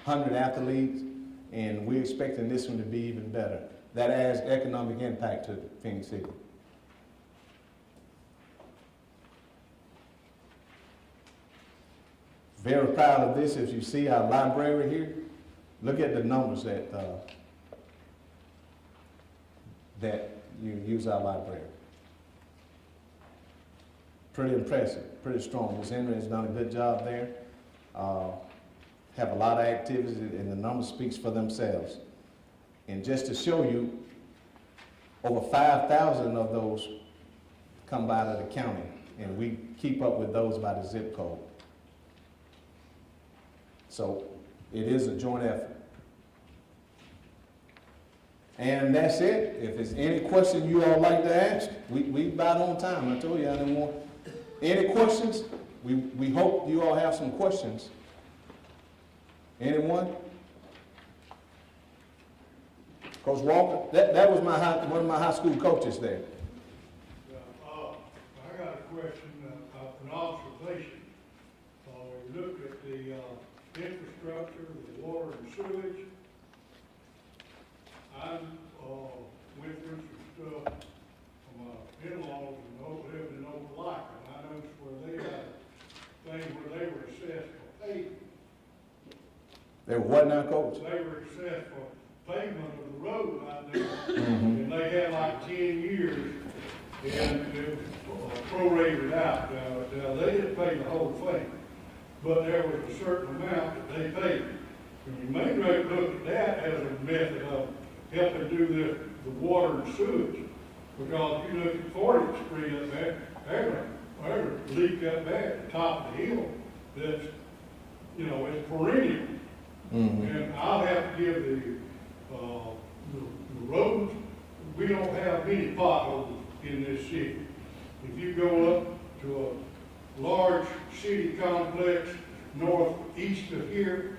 100 athletes, and we're expecting this one to be even better. That adds economic impact to Phenix City. Very proud of this. As you see our library here, look at the numbers that you use our library. Pretty impressive, pretty strong. Ms. Henry has done a good job there. Have a lot of activities, and the numbers speaks for themselves. And just to show you, over 5,000 of those come by to the county, and we keep up with those by the zip code. So it is a joint effort. And that's it. If there's any question you all like to ask, we about on time. I told you I didn't want any questions. we hope you all have some questions. Anyone? Coach Walker, that was one of my high school coaches there. I got a question, an observation. We looked at the infrastructure, the water and sewage. I went through some stuff from my in-laws and lived in Opelika, and I noticed where they had things where they were assessed for paving. They were what now, Coach? They were assessed for pavement of the road out there, and they had like 10 years, and it was prorated out. Now, they didn't pay the whole thing, but there was a certain amount that they paid. And you may look at that as a method of helping do the water and sewage, because if you look at 40th Street up there, there's a leak up there at the top of the hill that's, it's perennial. And I'll have to give the roads, we don't have many potholes in this city. If you go up to a large city complex northeast of here,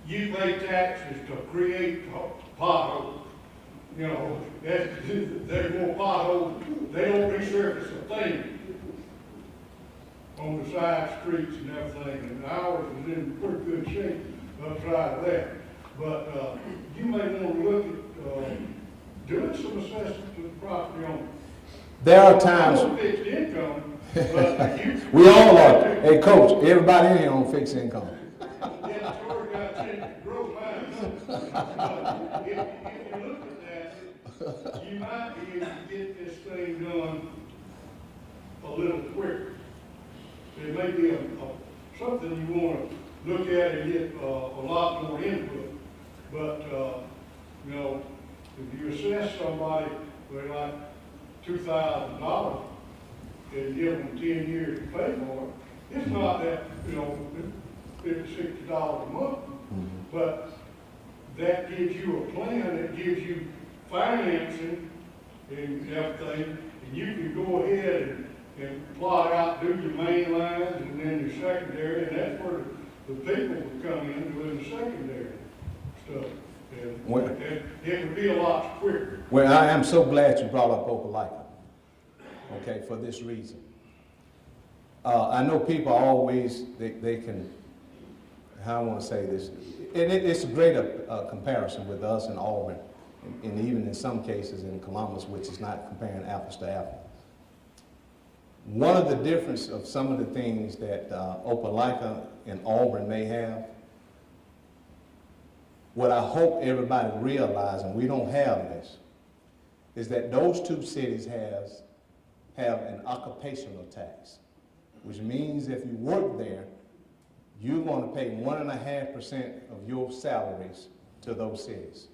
you pay taxes to create potholes. There's more potholes. They don't resurface a thing on the side streets and everything, and ours is in pretty good shape outside of that. But you may want to look at doing some assessment to the property owner. There are times. On fixed income, but We all are. Hey, Coach, everybody in here on fixed income. Yeah, sure got a chance to grow mine. But if you look at that, you might be able to get this thing done a little quicker. It may be something you want to look at and get a lot more input. But, if you assess somebody for like $2,000 and give them 10 years to pay for it, it's not that, $50, $60 a month. But that gives you a plan, that gives you financing and everything, and you can go ahead and plot out, do your main lines and then your secondary, and that's where the people would come in doing the secondary stuff. And it would be a lot quicker. Well, I am so glad you brought up Opelika, okay, for this reason. I know people always, they can, how I want to say this, it's a great comparison with us in Auburn, and even in some cases in Columbus, which is not comparing apples to apples. One of the difference of some of the things that Opelika and Auburn may have, what I hope everybody realizes, and we don't have this, is that those two cities have an occupational tax, which means if you work there, you're going to pay 1.5% of your salaries to those cities.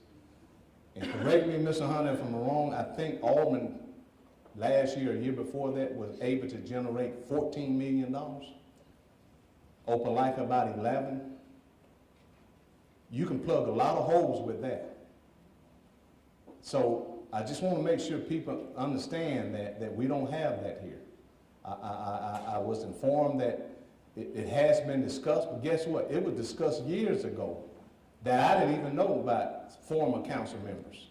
And correct me, Mr. Hunter, if I'm wrong, I think Auburn last year, or year before that, was able to generate $14 million. Opelika about 11. You can plug a lot of holes with that. So I just want to make sure people understand that we don't have that here. I was informed that it has been discussed, but guess what? It was discussed years ago that I didn't even know about former council members.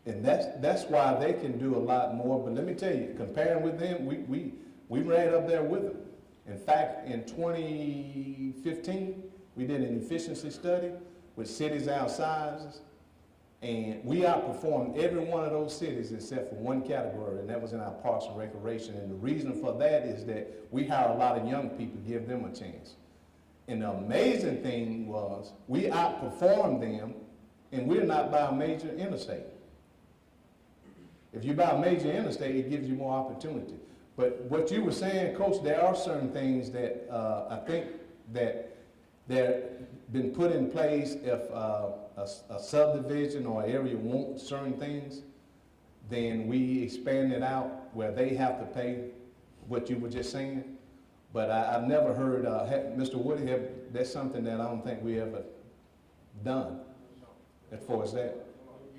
And that's why they can do a lot more. But let me tell you, comparing with them, we ran up there with them. In fact, in 2015, we did an efficiency study with cities our sizes, and we outperformed every one of those cities except for one category, and that was in our parks and recreation. And the reason for that is that we hire a lot of young people, give them a chance. And the amazing thing was we outperformed them, and we're not by a major interstate. If you buy a major interstate, it gives you more opportunity. But what you were saying, Coach, there are certain things that I think that they've been put in place. If a subdivision or area wants certain things, then we expand it out where they have to pay what you were just saying. But I've never heard, Mr. Woody, that's something that I don't think we ever done as far as that.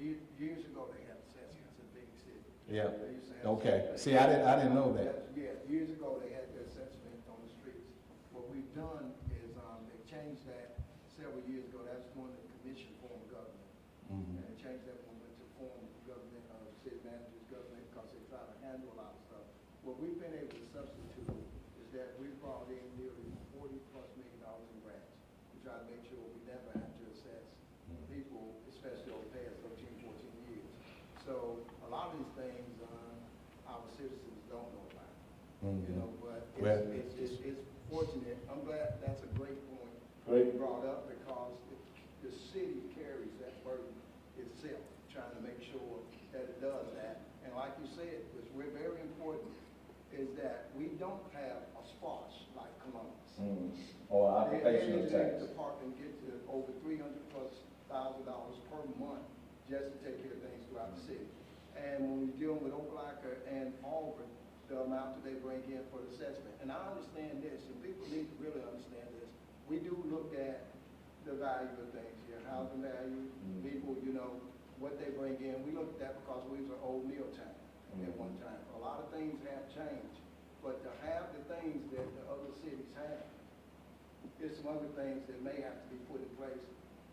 Years ago, they had assessments in Phenix City. Yeah. They used to have Okay. assessment. See, I didn't know that. Yeah, years ago, they had the assessment on the streets. What we've done is, they changed that several years ago. That's when the commission form of government. Mhm. And they changed that when we went to form of government, city manager's government, because they try to handle a lot of stuff. What we've been able to substitute is that we brought in nearly $40+ million in grants. We try to make sure we never have to assess people, especially over the past 13, 14 years. So a lot of these things, our citizens don't know about, you know, but Well- it's fortunate. I'm glad that's a great point Great. you brought up, because the city carries that burden itself, trying to make sure that it does that. And like you said, which we're very important, is that we don't have a sparse like Columbus. Or Their occupational engineering tax. department gets over $300,000+ per month just to take care of things throughout the city. And when we're dealing with Opelika and Auburn, the amount that they bring in for the assessment. And I understand this, and people need to really understand this. We do look at the value of things here, housing value, people, you know, what they bring in. We look at that because we was an old mill town at one time. A lot of things have changed, but to have the things that the other cities have, there's some other things that may have to be put in place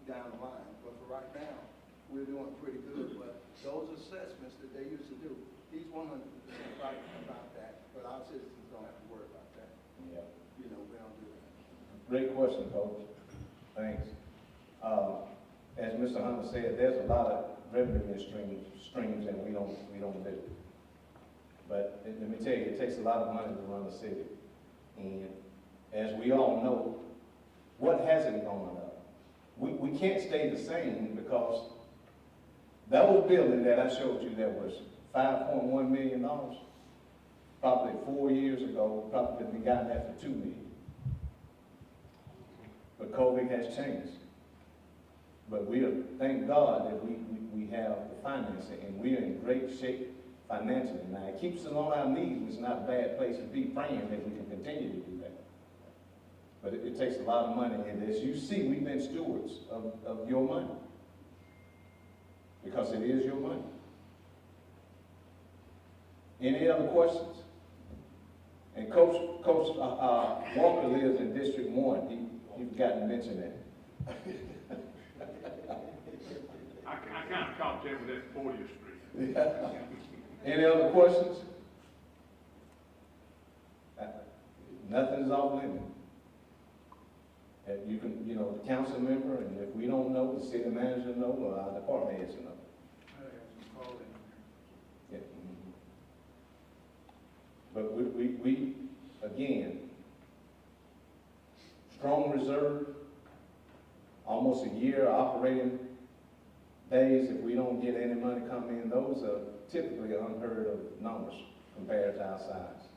down the line. But for right now, we're doing pretty good. But those assessments that they used to do, he's 100% right about that. But our citizens don't have to worry about that. Yeah. You know, we don't do that. Great question, Coach. Thanks. As Mr. Hunter said, there's a lot of revenue streams that we don't do. But let me tell you, it takes a lot of money to run a city. And as we all know, what hasn't gone up? We can't stay the same, because that was building that I showed you that was $5.1 million. Probably 4 years ago, probably we got that for $2 million. But COVID has changed. But thank God that we have the financing, and we're in great shape financially. Now, it keeps us on our knees. It's not a bad place to be, praying that we can continue to do that. But it takes a lot of money, and as you see, we've been stewards of your money, because it is your money. Any other questions? And Coach Walker lives in District 1. He forgot to mention that. I kind of caught that with that 40th Street. Any other questions? Nothing's off limit. You can, the council member, and if we don't know, the city manager know, or our department heads know. Yeah. But we again, strong reserve, almost a year operating days. If we don't get any money coming in, those are typically unheard of numbers compared to our size.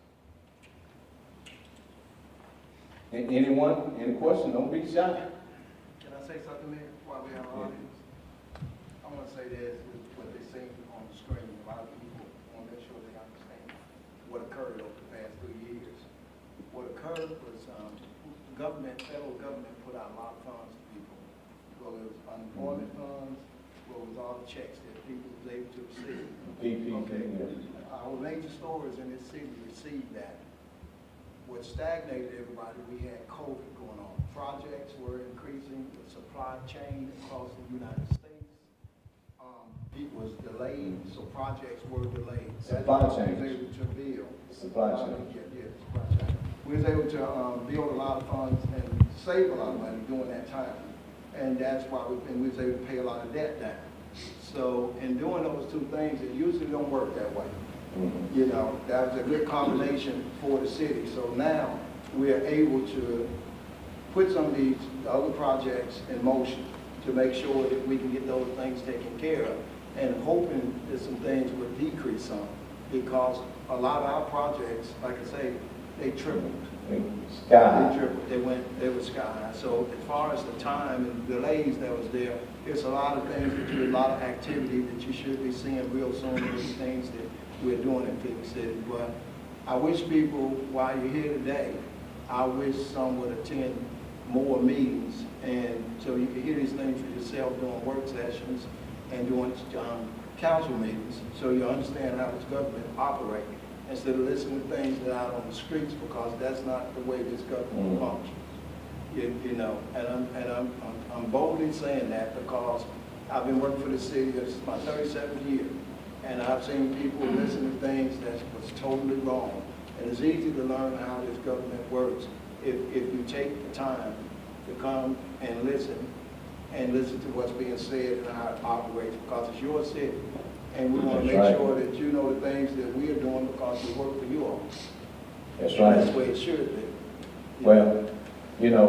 Anyone, any question? Don't be shy. Can I say something, Mayor, while we have our audience? I want to say this, is what they see on the screen. A lot of people want to make sure they understand what occurred over the past 3 years. What occurred was federal government put out a lot of funds to people. Well, it was unemployment funds, well, it was all the checks that people was able to receive. Okay. Our major stores in this city received that. What stagnated everybody, we had COVID going on. Projects were increasing, the supply chain across the United States. It was delayed, so projects were delayed. Supply chain. We was able to build. Supply chain. Yeah, supply chain. We was able to build a lot of funds and save a lot of money during that time. And that's why we was able to pay a lot of debt down. So in doing those two things, it usually don't work that way. You know, that was a good combination for the city. So now we are able to put some of these other projects in motion to make sure that we can get those things taken care of, and hoping that some things would decrease some, because a lot of our projects, like I say, they tripled. Sky. They tripled. They were sky high. So as far as the time and delays that was there, there's a lot of things that a lot of activity that you should be seeing real soon with the things that we're doing in Phenix City. But I wish people, while you're here today, I wish some would attend more meetings, and so you can hear these things for yourself during work sessions and during council meetings, so you understand how this government operates, instead of listening to things that are out on the streets, because that's not the way this government functions. You know, and I'm boldly saying that because I've been working for the city, this is my 37th year, and I've seen people listen to things that was totally wrong. And it's easy to learn how this government works if you take the time to come and listen to what's being said and how it operates, because it's your city. And we want to make sure that you know the things that we are doing because we work for you all. That's right. That's the way it should be. Well, you know,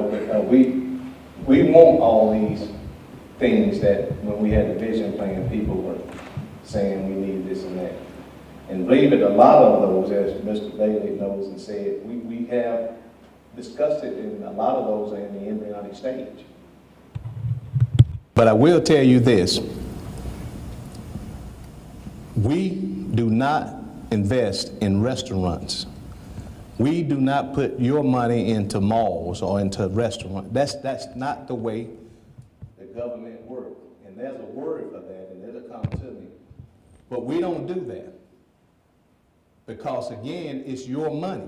we want all these things that when we had the vision plan, people were saying we need this and that. And believe it, a lot of those, as Mr. Bailey knows and said, we have discussed it, and a lot of those are in the embryonic stage. But I will tell you this. We do not invest in restaurants. We do not put your money into malls or into restaurants. That's not the way the government works. And there's a word for that, and it'll come to me. But we don't do that. Because again, it's your money.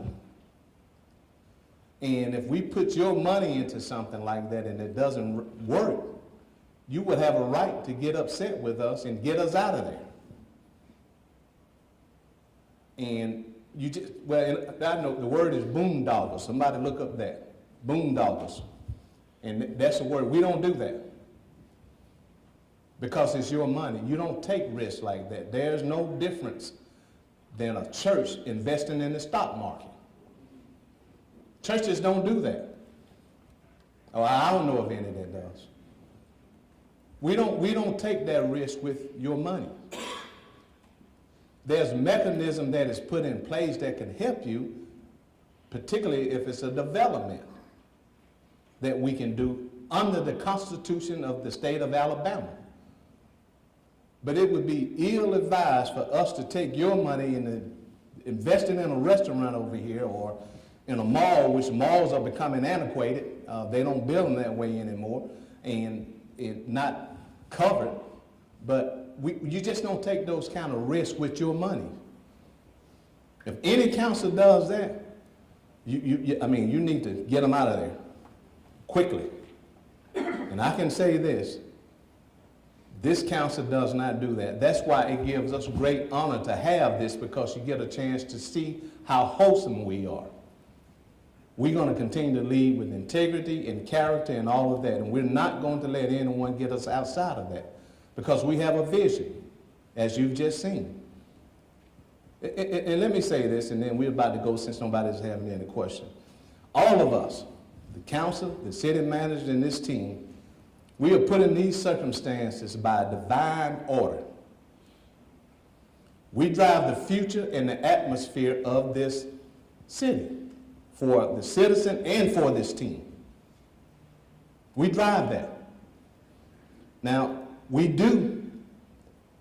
And if we put your money into something like that and it doesn't work, you would have a right to get upset with us and get us out of there. And you just, well, I know the word is boondoggles. Somebody look up that. Boondoggles. And that's the word. We don't do that. Because it's your money. You don't take risks like that. There's no difference than a church investing in the stock market. Churches don't do that. Oh, I don't know of any that does. We don't take that risk with your money. There's a mechanism that is put in place that can help you, particularly if it's a development that we can do under the Constitution of the state of Alabama. But it would be ill-advised for us to take your money and invest it in a restaurant over here or in a mall, which malls are becoming antiquated. They don't build them that way anymore, and it not covered. But you just don't take those kind of risks with your money. If any council does that, you need to get them out of there quickly. And I can say this. This council does not do that. That's why it gives us great honor to have this, because you get a chance to see how wholesome we are. We're going to continue to lead with integrity and character and all of that, and we're not going to let anyone get us outside of that, because we have a vision, as you've just seen. And let me say this, and then we're about to go since nobody's having any question. All of us, the council, the city manager, and this team, we are put in these circumstances by divine order. We drive the future and the atmosphere of this city for the citizen and for this team. We drive that. Now, we do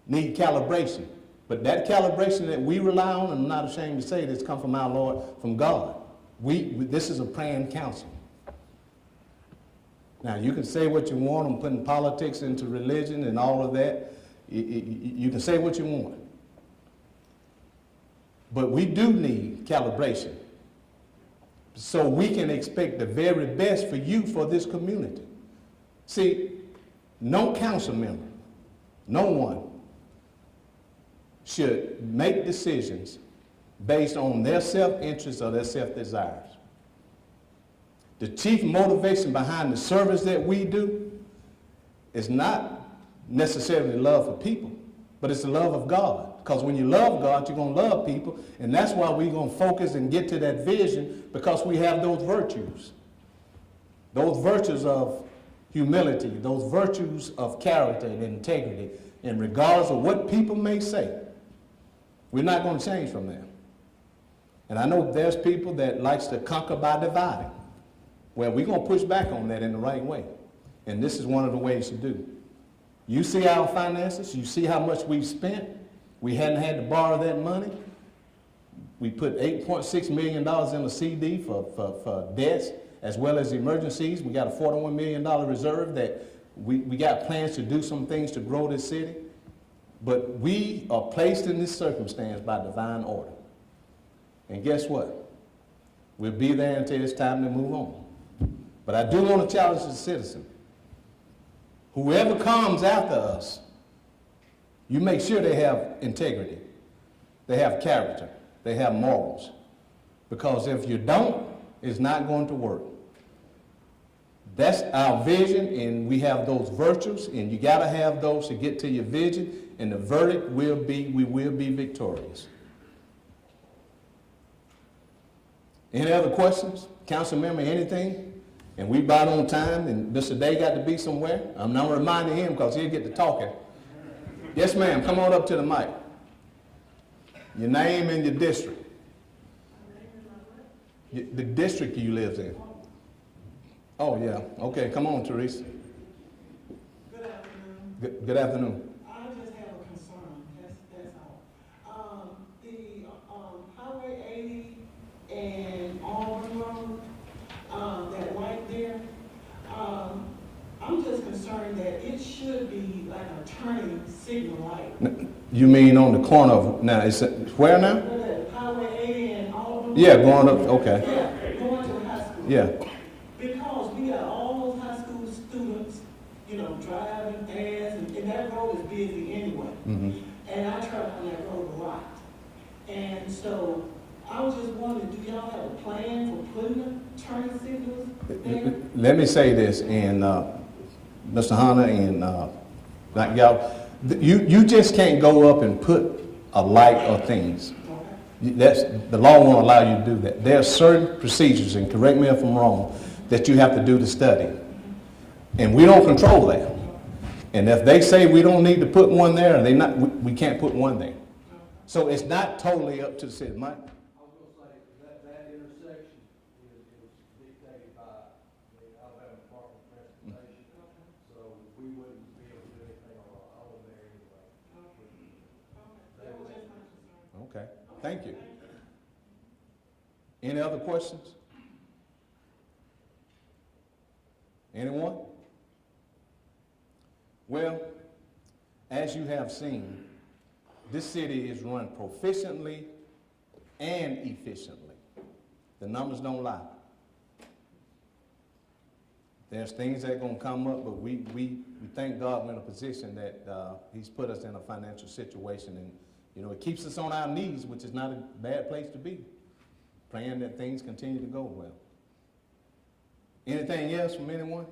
need calibration, but that calibration that we rely on, and I'm not ashamed to say this, comes from our Lord, from God. This is a praying council. Now, you can say what you want on putting politics into religion and all of that. You can say what you want. But we do need calibration so we can expect the very best for you, for this community. See, no council member, no one, should make decisions based on their self-interest or their self-desires. The chief motivation behind the service that we do is not necessarily love for people, but it's the love of God. Because when you love God, you're going to love people, and that's why we're going to focus and get to that vision, because we have those virtues of humility, those virtues of character and integrity, and regardless of what people may say, we're not going to change from that. And I know there's people that likes to conquer by dividing. Well, we're going to push back on that in the right way. And this is one of the ways to do. You see our finances. You see how much we've spent. We hadn't had to borrow that money. We put $8.6 million in a CD for debts as well as emergencies. We got a $41 million reserve that we got plans to do some things to grow this city. But we are placed in this circumstance by divine order. And guess what? We'll be there until it's time to move on. But I do want to challenge the citizen. Whoever comes after us, you make sure they have integrity, they have character, they have morals. Because if you don't, it's not going to work. That's our vision, and we have those virtues, and you got to have those to get to your vision, and the verdict will be, we will be victorious. Any other questions? Council member, anything? And we about on time, and Mr. Day got to be somewhere. I'm not reminding him because he'll get to talking. Yes, ma'am, come on up to the mic. Your name and your district. The district you live in. Oh, yeah. Okay, come on, Teresa. Good afternoon. Good afternoon. I just have a concern, that's all. The Highway 80 and Auburn Road, that right there, I'm just concerned that it should be like a turning signal light. You mean on the corner of, now, it's where now? Highway 80 and Auburn. Yeah, going up, okay. Yeah, going to the high school. Yeah. Because we got all those high school students, you know, driving fast, and that road is busy anyway. Mm-hmm. And I travel on that road a lot. And so I was just wondering, do y'all have a plan for putting the turning signals there? Let me say this, and Mr. Hunter and like y'all, you just can't go up and put a light or things. That's, the law won't allow you to do that. There are certain procedures, and correct me if I'm wrong, that you have to do to study. And we don't control that. And if they say we don't need to put one there, we can't put one there. So it's not totally up to the city. Mike? I was going to say that intersection is dictated by the Alabama Department of Transportation. So we wouldn't be able to do anything on our own there anyway. That was just my concern. Okay, thank you. Any other questions? Anyone? Well, as you have seen, this city is run proficiently and efficiently. The numbers don't lie. There's things that are going to come up, but we thank God we're in a position that He's put us in a financial situation, and you know, it keeps us on our knees, which is not a bad place to be, praying that things continue to go well. Anything else from anyone?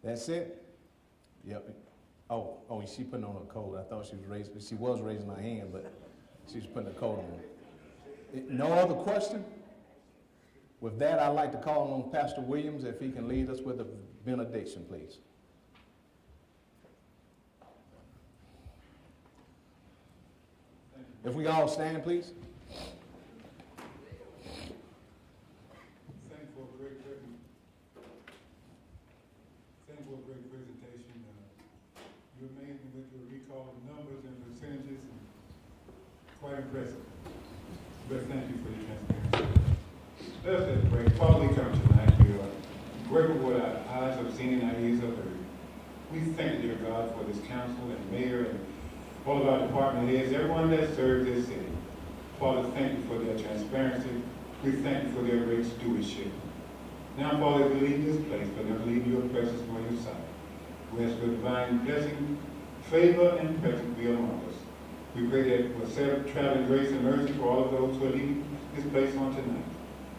That's it? Yep. Oh, she putting on a coat. I thought she was raising her hand, but she was putting a coat on. No other question? With that, I'd like to call on Pastor Williams if he can lead us with a benediction, please. If we all stand, please. Thank you for a great presentation. You amazed me with your recall of numbers and percentages. Quite impressive. But thank you for your transparency. Let us just pray. Father, we come tonight. We are grateful for what our eyes have seen and our ears have heard. We thank you, dear God, for this council and mayor and all of our department heads, everyone that serves this city. Father, thank you for their transparency. We thank you for their great stewardship. Now, Father, as we leave this place, but never leave your presence nor your sight. We ask for divine blessing, favor, and presence be among us. We pray that we'll set up traveling grace and mercy for all of those who are leaving this place on tonight.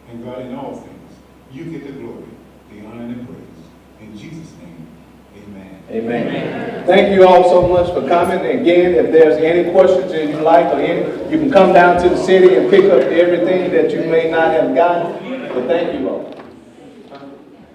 And God, in all things, you get the glory, the honor, and the praise. In Jesus' name, amen. Amen. Amen. Thank you all so much for coming. Again, if there's any questions that you like or any, you can come down to the city and pick up everything that you may not have gotten. But thank you all.